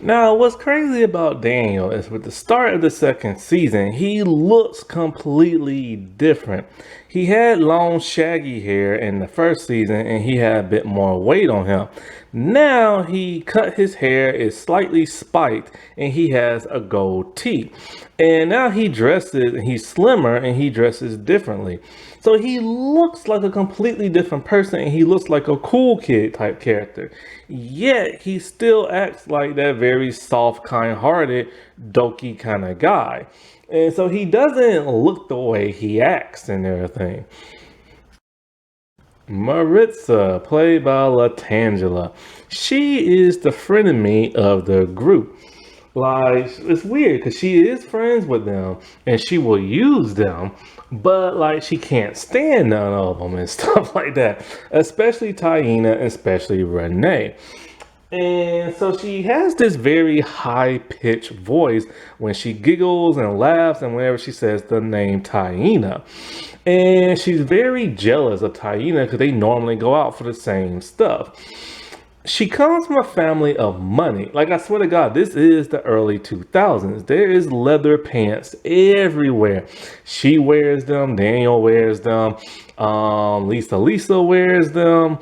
Now, what's crazy about Daniel is with the start of the second season, he looks completely different. He had long shaggy hair in the first season and he had a bit more weight on him. Now he cut his hair, is slightly spiked, and he has a gold tee. And now he dresses, and he's slimmer and he dresses differently. So he looks like a completely different person and he looks like a cool kid type character. Yet he still acts like that very soft, kind-hearted, dokey kind of guy. And so he doesn't look the way he acts and everything. Maritza, played by Latangela. She is the frenemy of the group. It's weird because she is friends with them and she will use them, but she can't stand none of them and stuff like that, especially Taina, especially Renee. And so she has this very high-pitched voice when she giggles and laughs and whenever she says the name Taina. And she's very jealous of Taina because they normally go out for the same stuff. She comes from a family of money. I swear to God, this is the early 2000s. There is leather pants everywhere. She wears them. Daniel wears them. Lisa wears them.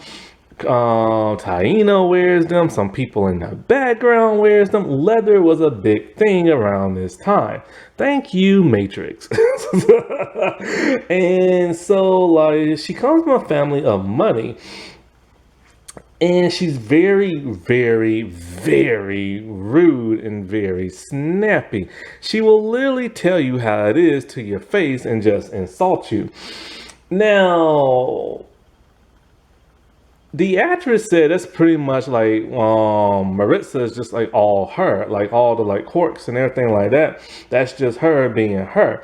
Taina wears them. Some people in the background wears them. Leather was a big thing around this time. Thank you, Matrix. And so she comes from a family of money. And she's very, very, very rude and very snappy. She will literally tell you how it is to your face and just insult you. Now, the actress said that's pretty much Maritza is just all her, all the quirks and everything like that. That's just her being her.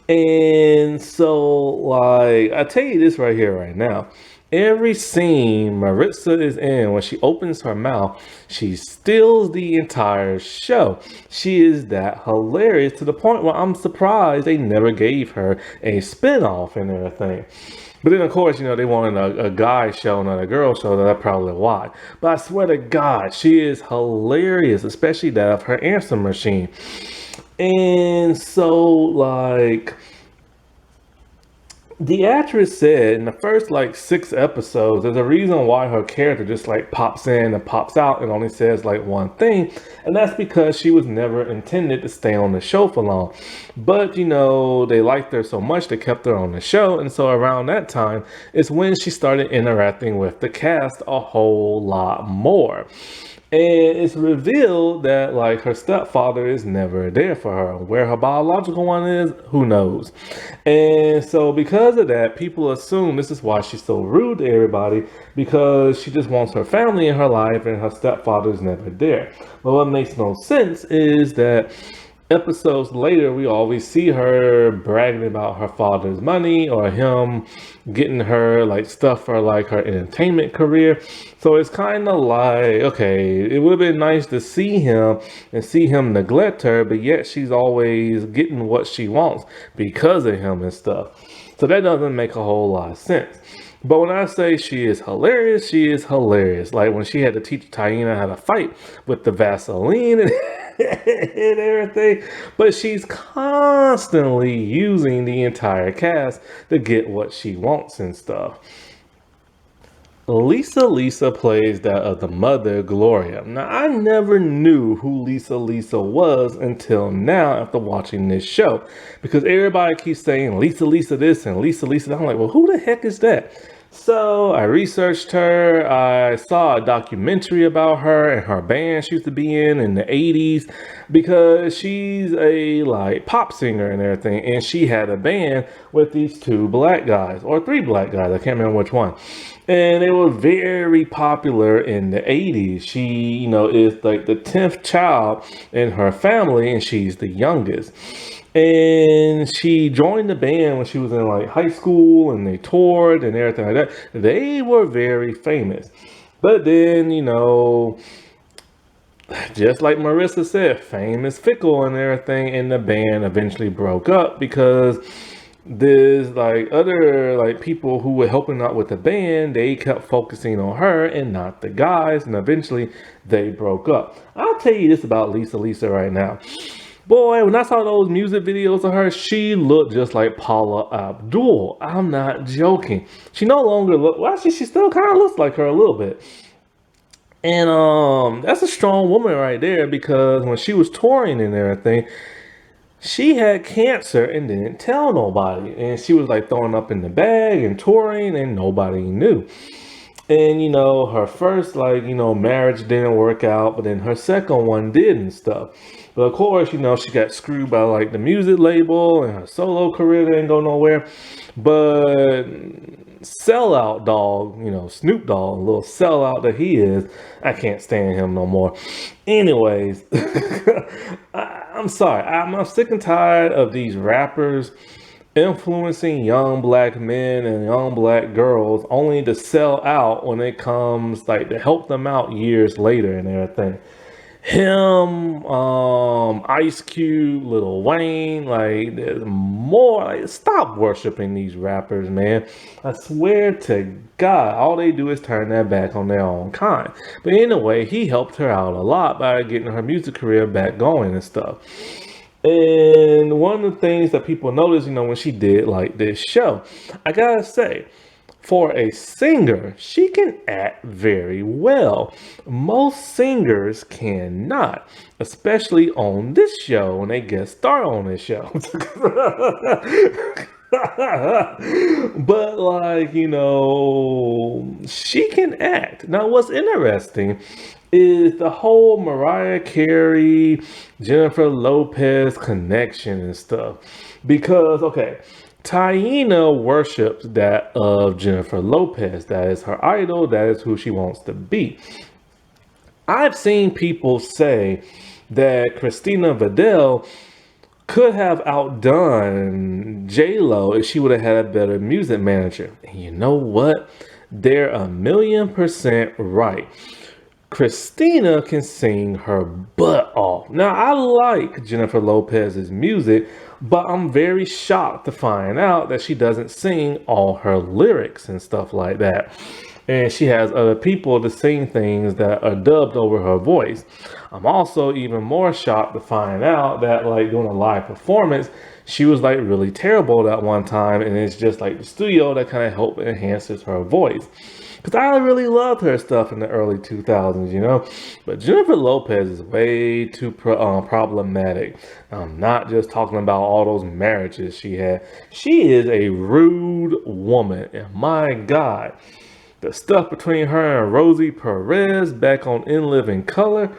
And so I tell you this right here, right now. Every scene Maritza is in, when she opens her mouth, she steals the entire show. She is that hilarious to the point where I'm surprised they never gave her a spinoff and everything. But then, of course, they wanted a guy show, not a girl show. That's probably why. But I swear to God, she is hilarious, especially that of her answer machine. And so, like, the actress said in the first like 6 episodes, there's a reason why her character just like pops in and pops out and only says like one thing, and that's because she was never intended to stay on the show for long. But they liked her so much they kept her on the show, and so around that time is when she started interacting with the cast a whole lot more. And it's revealed that like her stepfather is never there for her. Where her biological one is, who knows? And so because of that, people assume this is why she's so rude to everybody, because she just wants her family in her life and her stepfather is never there. But what makes no sense is that episodes later, we always see her bragging about her father's money or him getting her like stuff for like her entertainment career. So it's kind of like, okay, it would have been nice to see him and see him neglect her, but yet she's always getting what she wants because of him and stuff. So that doesn't make a whole lot of sense. But when I say she is hilarious, she is hilarious. Like when she had to teach Taina how to fight with the Vaseline and and everything. But she's constantly using the entire cast to get what she wants and stuff. Lisa plays that of the mother, Gloria. Now, I never knew who Lisa was until now after watching this show. Because everybody keeps saying Lisa this and Lisa that. I'm like, well, who the heck is that? So I researched her. I saw a documentary about her and her band she used to be in the 80s, because she's a like pop singer and everything. And she had a band with these 2 black guys, or 3 black guys. I can't remember which one. And they were very popular in the 80s. She, is like the 10th child in her family, and she's the youngest. And she joined the band when she was in like high school, and they toured and everything like that. They were very famous. But then, just like Marissa said, fame is fickle and everything, and the band eventually broke up because there's like other like people who were helping out with the band. They kept focusing on her and not the guys, and eventually they broke up. I'll tell you this about Lisa right now. Boy, when I saw those music videos of her, she looked just like Paula Abdul. I'm not joking. She no longer look, well, actually, she still kind of looks like her a little bit. And that's a strong woman right there, because when she was touring and everything, she had cancer and didn't tell nobody. And she was like throwing up in the bag and touring, and nobody knew. And her first marriage didn't work out, but then her second one did and stuff. But of course, she got screwed by like the music label, and her solo career didn't go nowhere. But sellout dog, Snoop Dogg, little sellout that he is, I can't stand him no more. Anyways, I'm sorry. I'm sick and tired of these rappers influencing young black men and young black girls only to sell out when it comes like to help them out years later and everything. Him, Ice Cube, Lil Wayne, like there's more. Like, stop worshiping these rappers, man. I swear to God, all they do is turn their back on their own kind. But anyway, he helped her out a lot by getting her music career back going and stuff. And one of the things that people notice, when she did like this show, I gotta say, for a singer, she can act very well. Most singers cannot, especially on this show when they guest star on this show. But like, she can act. Now, what's interesting is the whole Mariah Carey, Jennifer Lopez connection and stuff. Because, okay, Taina worships that of Jennifer Lopez. That is her idol. That is who she wants to be. I've seen people say that Christina Vidal could have outdone J-Lo if she would have had a better music manager. And you know what? They're 1,000,000% right. Christina can sing her butt off. Now, I like Jennifer Lopez's music, but I'm very shocked to find out that she doesn't sing all her lyrics and stuff like that. And she has other people to sing things that are dubbed over her voice. I'm also even more shocked to find out that, like, doing a live performance, she was like really terrible that one time, and it's just like the studio that kind of helped enhances her voice. Because I really loved her stuff in the early 2000s, you know? But Jennifer Lopez is way too problematic. I'm not just talking about all those marriages she had. She is a rude woman. And my God, the stuff between her and Rosie Perez back on In Living Color,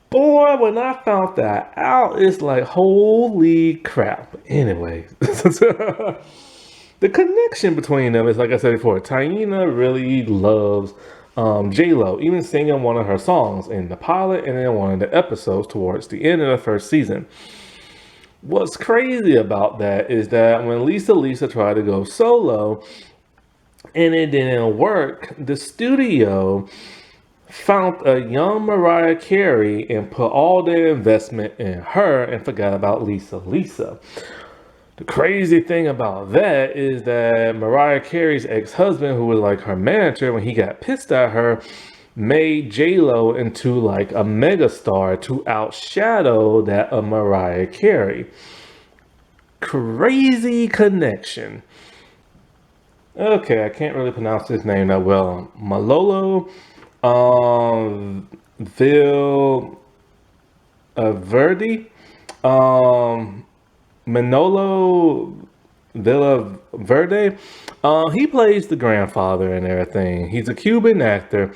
boy, when I found that out, it's like, holy crap. Anyway, the connection between them is, like I said before, Taina really loves J-Lo, even singing one of her songs in the pilot and in one of the episodes towards the end of the first season. What's crazy about that is that when Lisa tried to go solo and it didn't work, the studio found a young Mariah Carey and put all their investment in her and forgot about Lisa. The crazy thing about that is that Mariah Carey's ex-husband, who was like her manager, when he got pissed at her, made J-Lo into like a megastar to outshadow that of Mariah Carey. Crazy connection. Okay, I can't really pronounce his name that well. Malolo Verdi. Manolo Villaverde. He plays the grandfather and everything. He's a Cuban actor.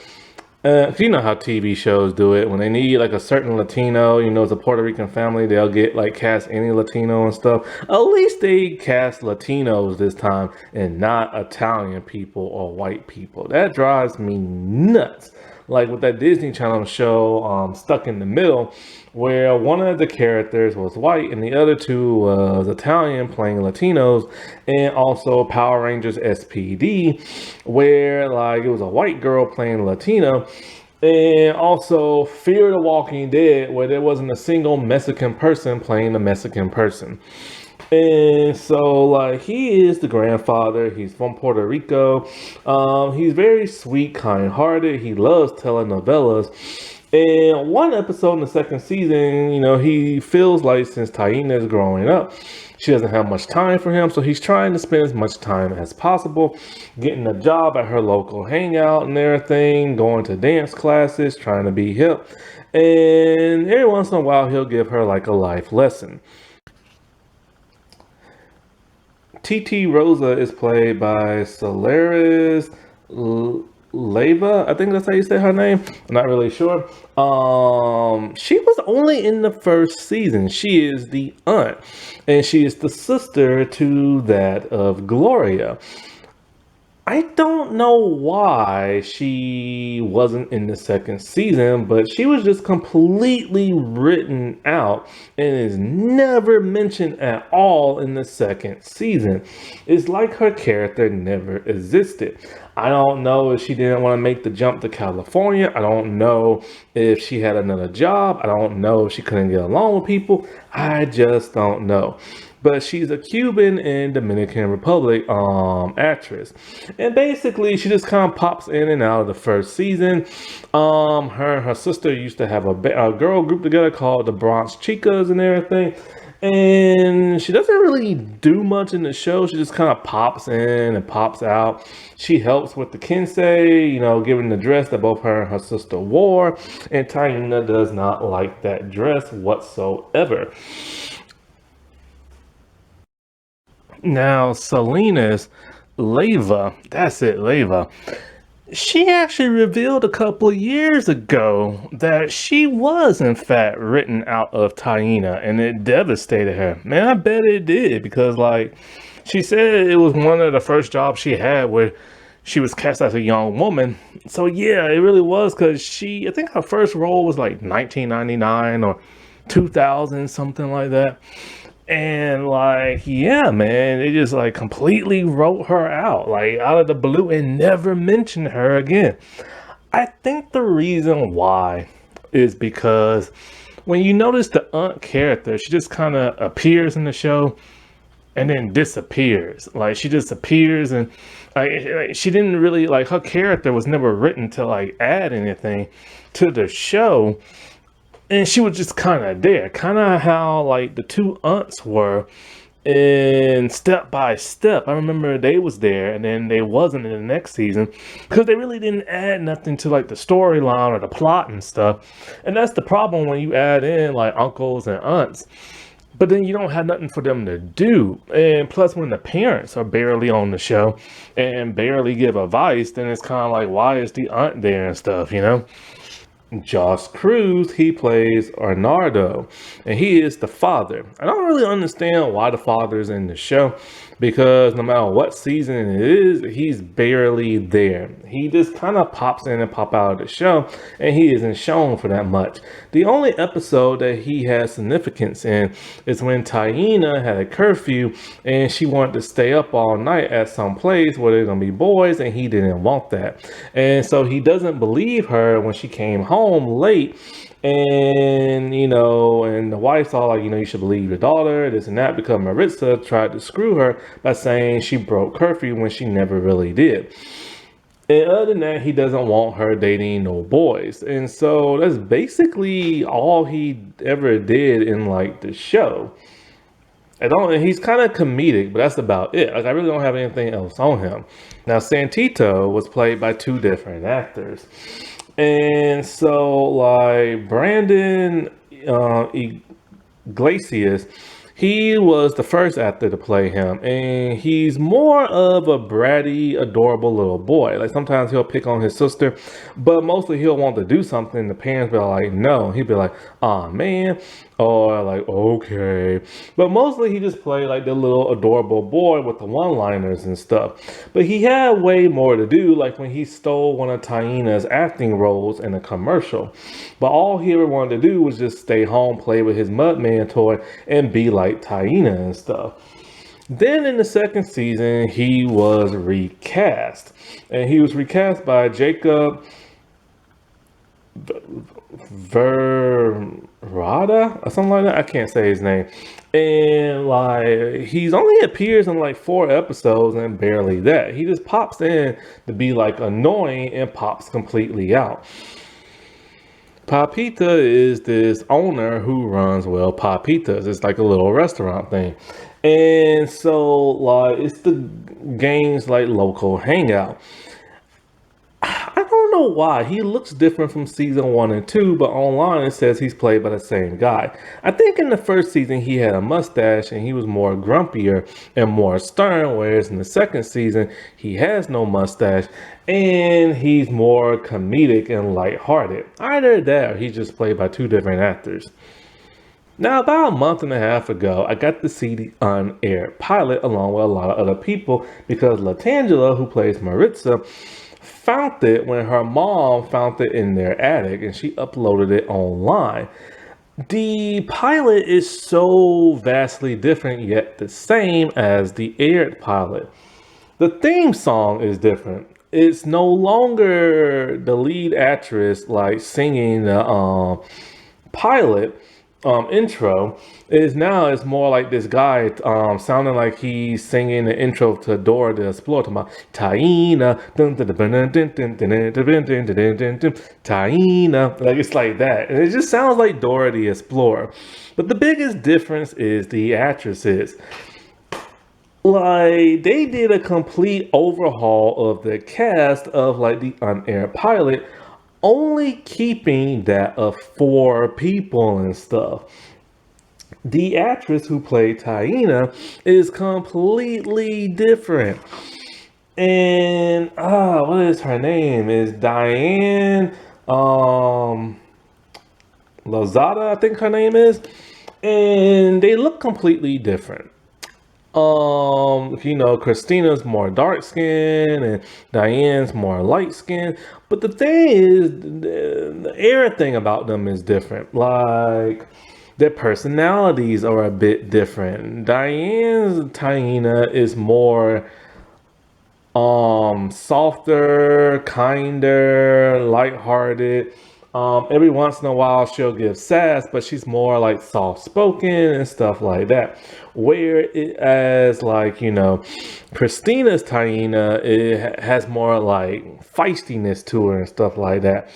You know how TV shows do it. When they need like a certain Latino, you know, it's a Puerto Rican family, they'll get like cast any Latino and stuff. At least they cast Latinos this time and not Italian people or white people. That drives me nuts. Like with that Disney Channel show, Stuck in the Middle, where one of the characters was white and the other two was Italian playing Latinos, and also Power Rangers SPD, where like it was a white girl playing Latino, and also Fear the Walking Dead, where there wasn't a single Mexican person playing a Mexican person. And so, like, he is the grandfather. He's from Puerto Rico. He's very sweet, kind-hearted. He loves telenovelas. And one episode in the second season, you know, he feels like since Taina is growing up, she doesn't have much time for him. So he's trying to spend as much time as possible, getting a job at her local hangout and everything, going to dance classes, trying to be hip. And every once in a while, he'll give her like a life lesson. TT Rosa is played by Solaris Leyva. I think that's how you say her name. I'm not really sure. She was only in the first season. She is the aunt, and she is the sister to that of Gloria. I don't know why she wasn't in the second season, but she was just completely written out and is never mentioned at all in the second season. It's like her character never existed. I don't know if she didn't want to make the jump to California. I don't know if she had another job. I don't know if she couldn't get along with people. I just don't know. But she's a Cuban and Dominican Republic actress. And basically, she just kind of pops in and out of the first season. Her and her sister used to have a girl group together called the Bronx Chicas and everything. And she doesn't really do much in the show. She just kind of pops in and pops out. She helps with the kensei, you know, giving the dress that both her and her sister wore. And Taina does not like that dress whatsoever. Now, Salinas Leyva, that's it, Leyva. She actually revealed a couple of years ago that she was, in fact, written out of Taina, and it devastated her. Man, I bet it did, because, like, she said it was one of the first jobs she had where she was cast as a young woman. So, yeah, it really was, because I think her first role was, like, 1999 or 2000, something like that. And like, yeah, man, they just like completely wrote her out, like out of the blue, and never mentioned her again. I think the reason why is because when you notice the aunt character, she just kind of appears in the show and then disappears. Like she just appears and like she didn't really like her character was never written to like add anything to the show, and she was just kind of there, kind of how like the two aunts were in Step by Step. I remember they was there and then they wasn't in the next season because they really didn't add nothing to like the storyline or the plot and stuff. And that's the problem when you add in like uncles and aunts, but then you don't have nothing for them to do. And plus when the parents are barely on the show and barely give advice, then it's kind of like, why is the aunt there and stuff, you know? Josh Cruz, he plays Arnardo, and he is the father. I don't really understand why the father's in the show, because no matter what season it is, he's barely there. He just kind of pops in and pop out of the show, and he isn't shown for that much. The only episode that he has significance in is when Taina had a curfew, and she wanted to stay up all night at some place where there's gonna be boys, and he didn't want that. And so he doesn't believe her when she came home late, and and the wife's all like, you should believe your daughter, this and that, because Maritza tried to screw her by saying she broke curfew when she never really did. And other than that, he doesn't want her dating no boys. And so that's basically all he ever did in like the show. And he's kind of comedic, but that's about it. Like I really don't have anything else on him. Now Santito was played by two different actors. And so like Brandon Iglesias, he was the first actor to play him, and he's more of a bratty, adorable little boy. Like sometimes he'll pick on his sister, but mostly he'll want to do something. The parents be like, no. He'd be like, oh man, or like, okay. But mostly he just played like the little adorable boy with the one-liners and stuff. But he had way more to do, like when he stole one of Taina's acting roles in a commercial. But all he ever wanted to do was just stay home, play with his Mudman toy, and be like Taina and stuff. Then in the second season, he was recast. And he was recast by Jacob Verrada or something like that. I can't say his name. And like he's only appears in like 4 episodes and barely that. He just pops in to be like annoying and pops completely out. Papita is this owner who runs Papitas. It's like a little restaurant thing. And so like it's the gang's like local hangout. I don't know why. He looks different from season 1 and 2, but online it says he's played by the same guy. I think in the first season he had a mustache and he was more grumpier and more stern, whereas in the second season he has no mustache and he's more comedic and lighthearted. Either that or he's just played by 2 different actors. Now, about a month and a half ago, I got to see the unaired pilot along with a lot of other people because Latangela, who plays Maritza, found it when her mom found it in their attic and she uploaded it online. The pilot is so vastly different yet the same as the aired pilot. The theme song is different. It's no longer the lead actress like singing the pilot intro. It's more like this guy sounding like he's singing the intro to Dora the Explorer, talking about Taina, Taina, like it's like that, and it just sounds like Dora the Explorer. But the biggest difference is the actresses. Like they did a complete overhaul of the cast of like the unaired pilot, only keeping that of 4 people and stuff. The actress who played Taina is completely different. And what is her name? Is Diane Lozada, I think her name is. And they look completely different. Christina's more dark skinned and Diane's more light skinned. But the thing is, the everything about them is different. Like their personalities are a bit different. Taina is more softer, kinder, lighthearted. Every once in a while she'll give sass, but she's more like soft spoken and stuff like that. Whereas like, Christina's Taina, it has more like feistiness to her and stuff like that.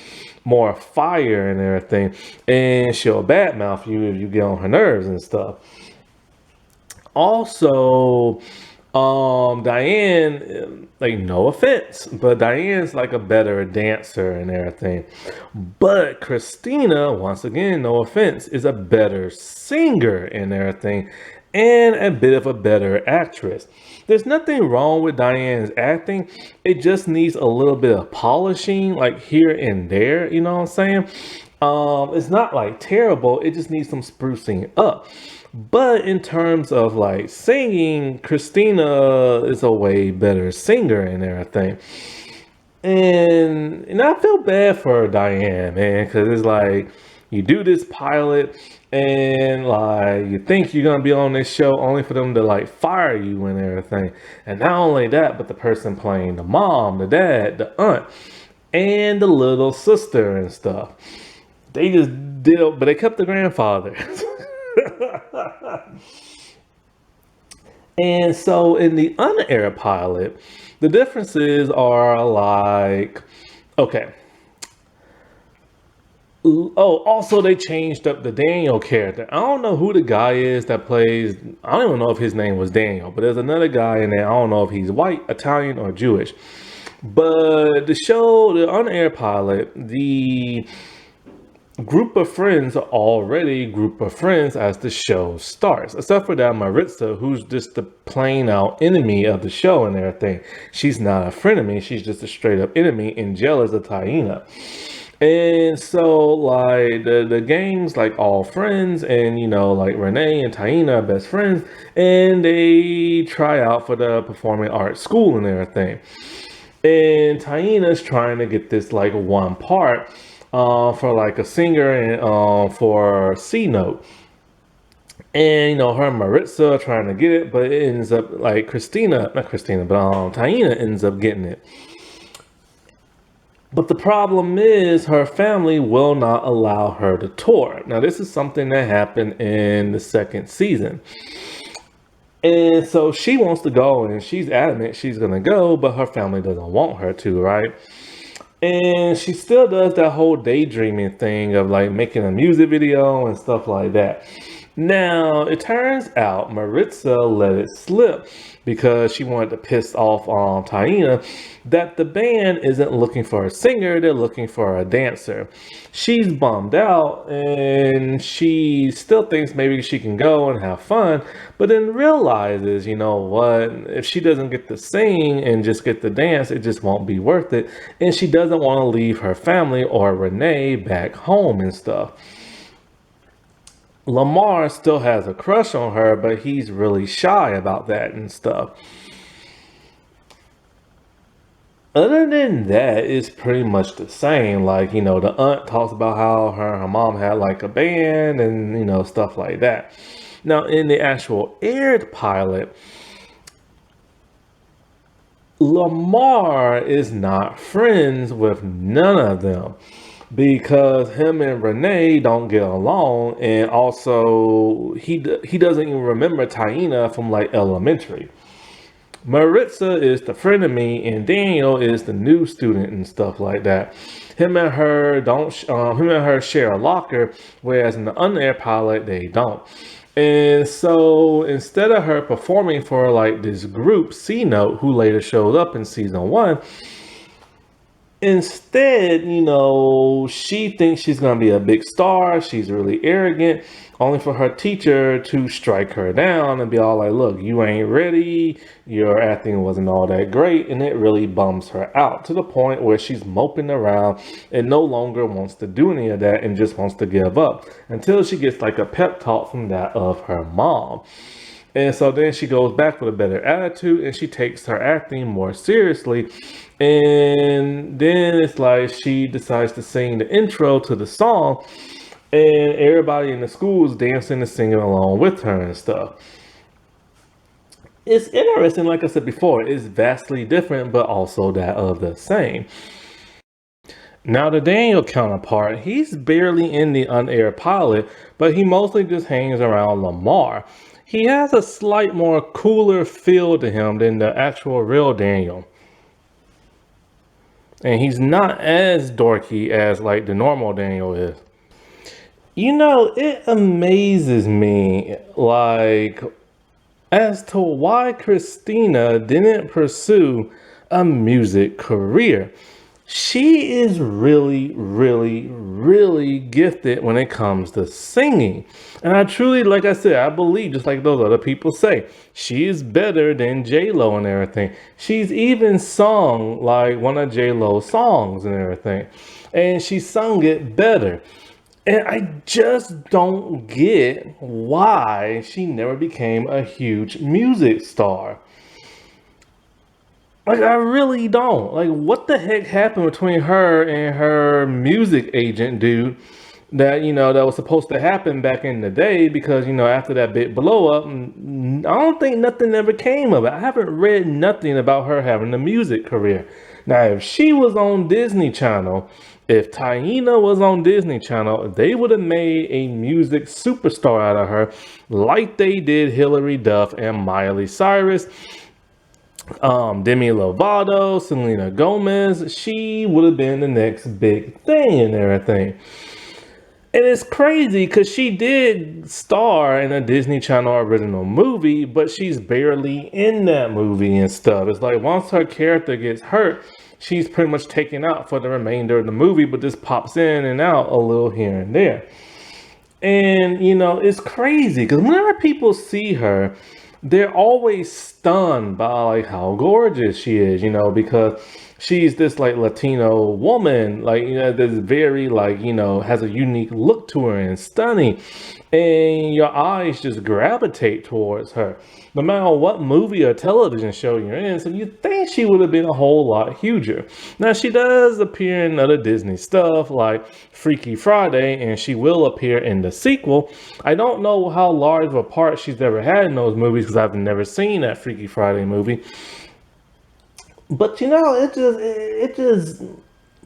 More fire and everything. And she'll badmouth you if you get on her nerves and stuff. Also, Diane, like, no offense, but Diane's like a better dancer and everything. But Christina, once again, no offense, is a better singer and everything, and a bit of a better actress. There's nothing wrong with Diane's acting. It just needs a little bit of polishing, like here and there, you know what I'm saying? It's not like terrible, it just needs some sprucing up. But in terms of like singing, Christina is a way better singer and everything. And I feel bad for Diane, man, because it's like you do this pilot and like you think you're gonna be on this show only for them to like fire you and everything. And not only that, but the person playing the mom, the dad, the aunt, and the little sister and stuff. They just did, but they kept the grandfather. And so in the unair pilot, the differences are like, okay. Oh, also they changed up the Daniel character. I don't know who the guy is that plays, I don't even know if his name was Daniel, but there's another guy in there. I don't know if he's white, Italian, or Jewish. But the show, the unair pilot, the group of friends are already group of friends as the show starts, except for that Maritza, who's just the plain out enemy of the show and everything. She's not a frenemy, she's just a straight up enemy and jealous of Taina. And so like the gang's like all friends, and like Renee and Taina are best friends, and they try out for the performing arts school and everything. And Taina's trying to get this like one part for like a singer and for C note. And her and Maritza trying to get it, but it ends up like not Christina, but Taina ends up getting it. But the problem is her family will not allow her to tour. Now this is something that happened in the second season. And so she wants to go and she's adamant she's gonna go, but her family doesn't want her to, right? And she still does that whole daydreaming thing of like making a music video and stuff like that. Now, it turns out Maritza let it slip because she wanted to piss off Taina that the band isn't looking for a singer, they're looking for a dancer. She's bummed out and she still thinks maybe she can go and have fun, but then realizes, you know what, if she doesn't get to sing and just get to dance, it just won't be worth it. And she doesn't want to leave her family or Renee back home and stuff. Lamar still has a crush on her, but he's really shy about that and stuff. Other than that, it's pretty much the same. Like, the aunt talks about how her mom had like a band and, stuff like that. Now, in the actual aired pilot, Lamar is not friends with none of them, because him and Renee don't get along, and also he doesn't even remember Taina from like elementary. Maritza is the frenemy, and Daniel is the new student and stuff like that. Him and her share a locker, whereas in the unair pilot they don't. And so instead of her performing for like this group C Note, who later showed up in season 1. Instead, she thinks she's going to be a big star. She's really arrogant, only for her teacher to strike her down and be all like, look, you ain't ready. Your acting wasn't all that great. And it really bums her out to the point where she's moping around and no longer wants to do any of that and just wants to give up until she gets like a pep talk from that of her mom. And so then she goes back with a better attitude and she takes her acting more seriously. And then it's like she decides to sing the intro to the song, and everybody in the school is dancing and singing along with her and stuff. it's interesting, like I said before, it's vastly different, but also that of the same. Now, the Daniel counterpart, he's barely in the unaired pilot, but he mostly just hangs around Lamar. He has a slight more cooler feel to him than the actual real Daniel. And he's not as dorky as like the normal Daniel is. You know, it amazes me, like, as to why Christina didn't pursue a music career. She is really, really, really gifted when it comes to singing. And I truly, like I said, I believe, just like those other people say, she is better than J-Lo and everything. She's even sung like one of J-Lo's songs and everything. And she sung it better. And I just don't get why she never became a huge music star. Like, I really don't. Like, what the heck happened between her and her music agent dude that, that was supposed to happen back in the day? Because, after that big blow up, I don't think nothing ever came of it. I haven't read nothing about her having a music career. Now, if she was on Disney Channel, if Taina was on Disney Channel, they would have made a music superstar out of her like they did Hilary Duff and Miley Cyrus. Demi Lovato, Selena Gomez, she would have been the next big thing and everything. And it's crazy because she did star in a Disney Channel original movie, but she's barely in that movie and stuff. It's like once her character gets hurt, she's pretty much taken out for the remainder of the movie, but just pops in and out a little here and there. And, it's crazy because whenever people see her, they're always stunned by like how gorgeous she is, because she's this like Latino woman, like, that's very like, has a unique look to her and stunning. And your eyes just gravitate towards her, no matter what movie or television show you're in. So you think she would have been a whole lot huger. Now, she does appear in other Disney stuff like Freaky Friday, and she will appear in the sequel. I don't know how large of a part she's ever had in those movies because I've never seen that Freaky Friday movie. But it just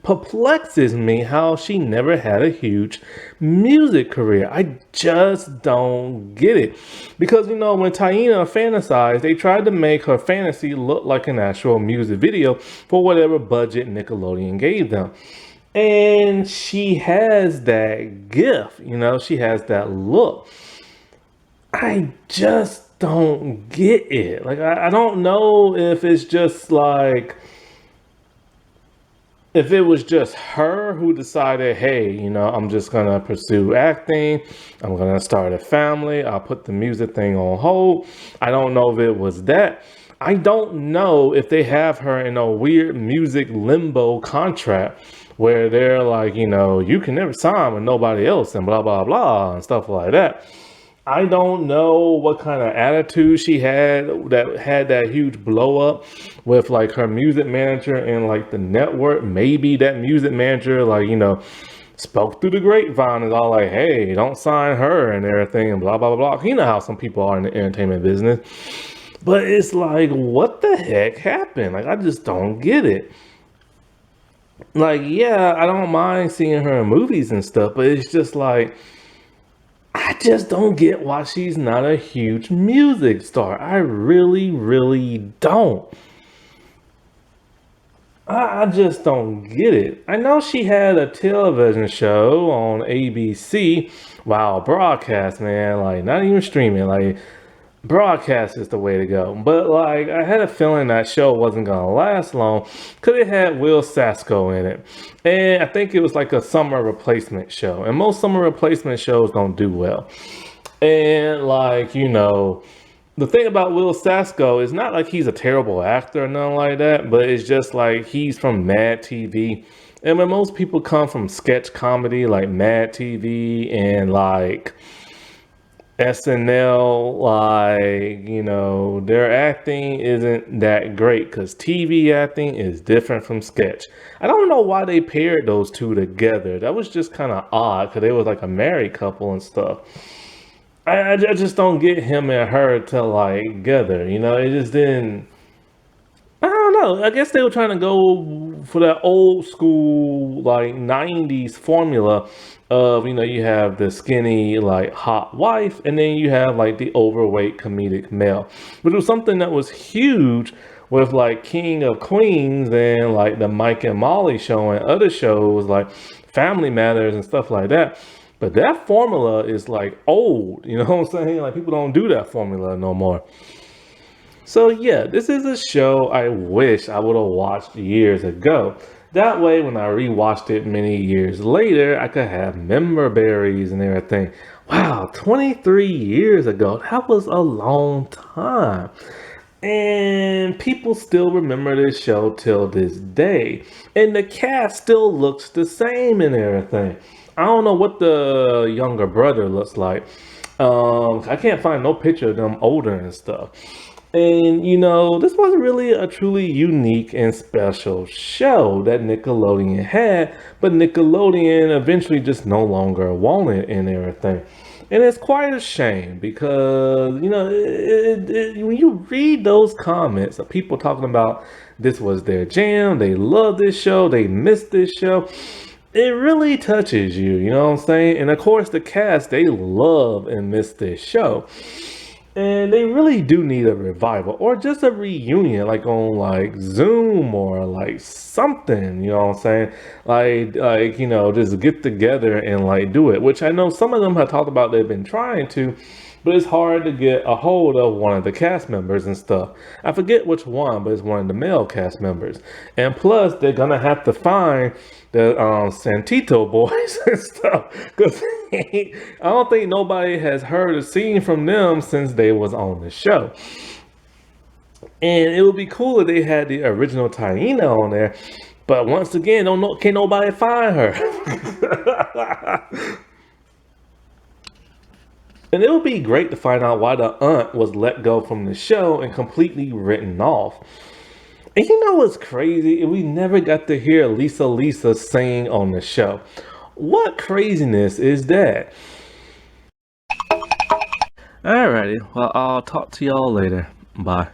perplexes me how she never had a huge music career. I just don't get it. Because, when Taina fantasized, they tried to make her fantasy look like an actual music video for whatever budget Nickelodeon gave them. And she has that gift, she has that look. I just don't get it. Like, I don't know if it's just like, if it was just her who decided, hey, I'm just going to pursue acting. I'm going to start a family. I'll put the music thing on hold. I don't know if it was that. I don't know if they have her in a weird music limbo contract where they're like, you can never sign with nobody else and blah, blah, blah, and stuff like that. I don't know what kind of attitude she had that huge blow up with like her music manager and like the network. Maybe that music manager, like, spoke through the grapevine and all like, hey, don't sign her and everything and blah, blah, blah, blah. You know how some people are in the entertainment business. But it's like, what the heck happened? Like, I just don't get it. Like, yeah, I don't mind seeing her in movies and stuff, but it's just like, I just don't get why she's not a huge music star. I really, really don't. I just don't get it. I know she had a television show on ABC. Wow, broadcast, man. Like, not even streaming. Like, broadcast is the way to go. But, like, I had a feeling that show wasn't going to last long because it had Will Sasko in it. And I think it was like a summer replacement show. And most summer replacement shows don't do well. And, like, the thing about Will Sasko is not like he's a terrible actor or nothing like that, but it's just like he's from Mad TV. And when most people come from sketch comedy like Mad TV and like SNL, like, their acting isn't that great because TV acting is different from sketch. I don't know why they paired those two together. That was just kind of odd because they was like a married couple and stuff. I just don't get him and her to like together. You know, it just didn't. I don't know. I guess they were trying to go for that old school like '90s formula of, you know, you have the skinny like hot wife, and then you have like the overweight comedic male, which was something that was huge with like King of Queens and like the Mike and Molly show and other shows like Family Matters and stuff like that. But that formula is like old, you know what I'm saying? Like people don't do that formula no more. So yeah, this is a show I wish I would have watched years ago. That way, when I rewatched it many years later, I could have member berries and everything. Wow, 23 years ago. That was a long time. And people still remember this show till this day. And the cast still looks the same and everything. I don't know what the younger brother looks like. I can't find no picture of them older and stuff. And you know, this was really a truly unique and special show that Nickelodeon had, but Nickelodeon eventually just no longer wanted and everything. And it's quite a shame because, you know, when you read those comments of people talking about this was their jam, they love this show, they miss this show, it really touches you, you know what I'm saying? And of course, the cast, they love and miss this show. And they really do need a revival or just a reunion, like on like Zoom or like something, you know what I'm saying? You know, just get together and like do it, which I know some of them have talked about they've been trying to, but it's hard to get a hold of one of the cast members and stuff. I forget which one, but it's one of the male cast members. And plus, they're gonna have to find the Santito boys and stuff because I don't think nobody has heard a scene from them since they was on the show. And it would be cool if they had the original Taina on there, but once again, don't know, can't nobody find her. And it would be great to find out why the aunt was let go from the show and completely written off. And you know what's crazy? We never got to hear Lisa sing on the show. What craziness is that? Alrighty, well, I'll talk to y'all later. Bye.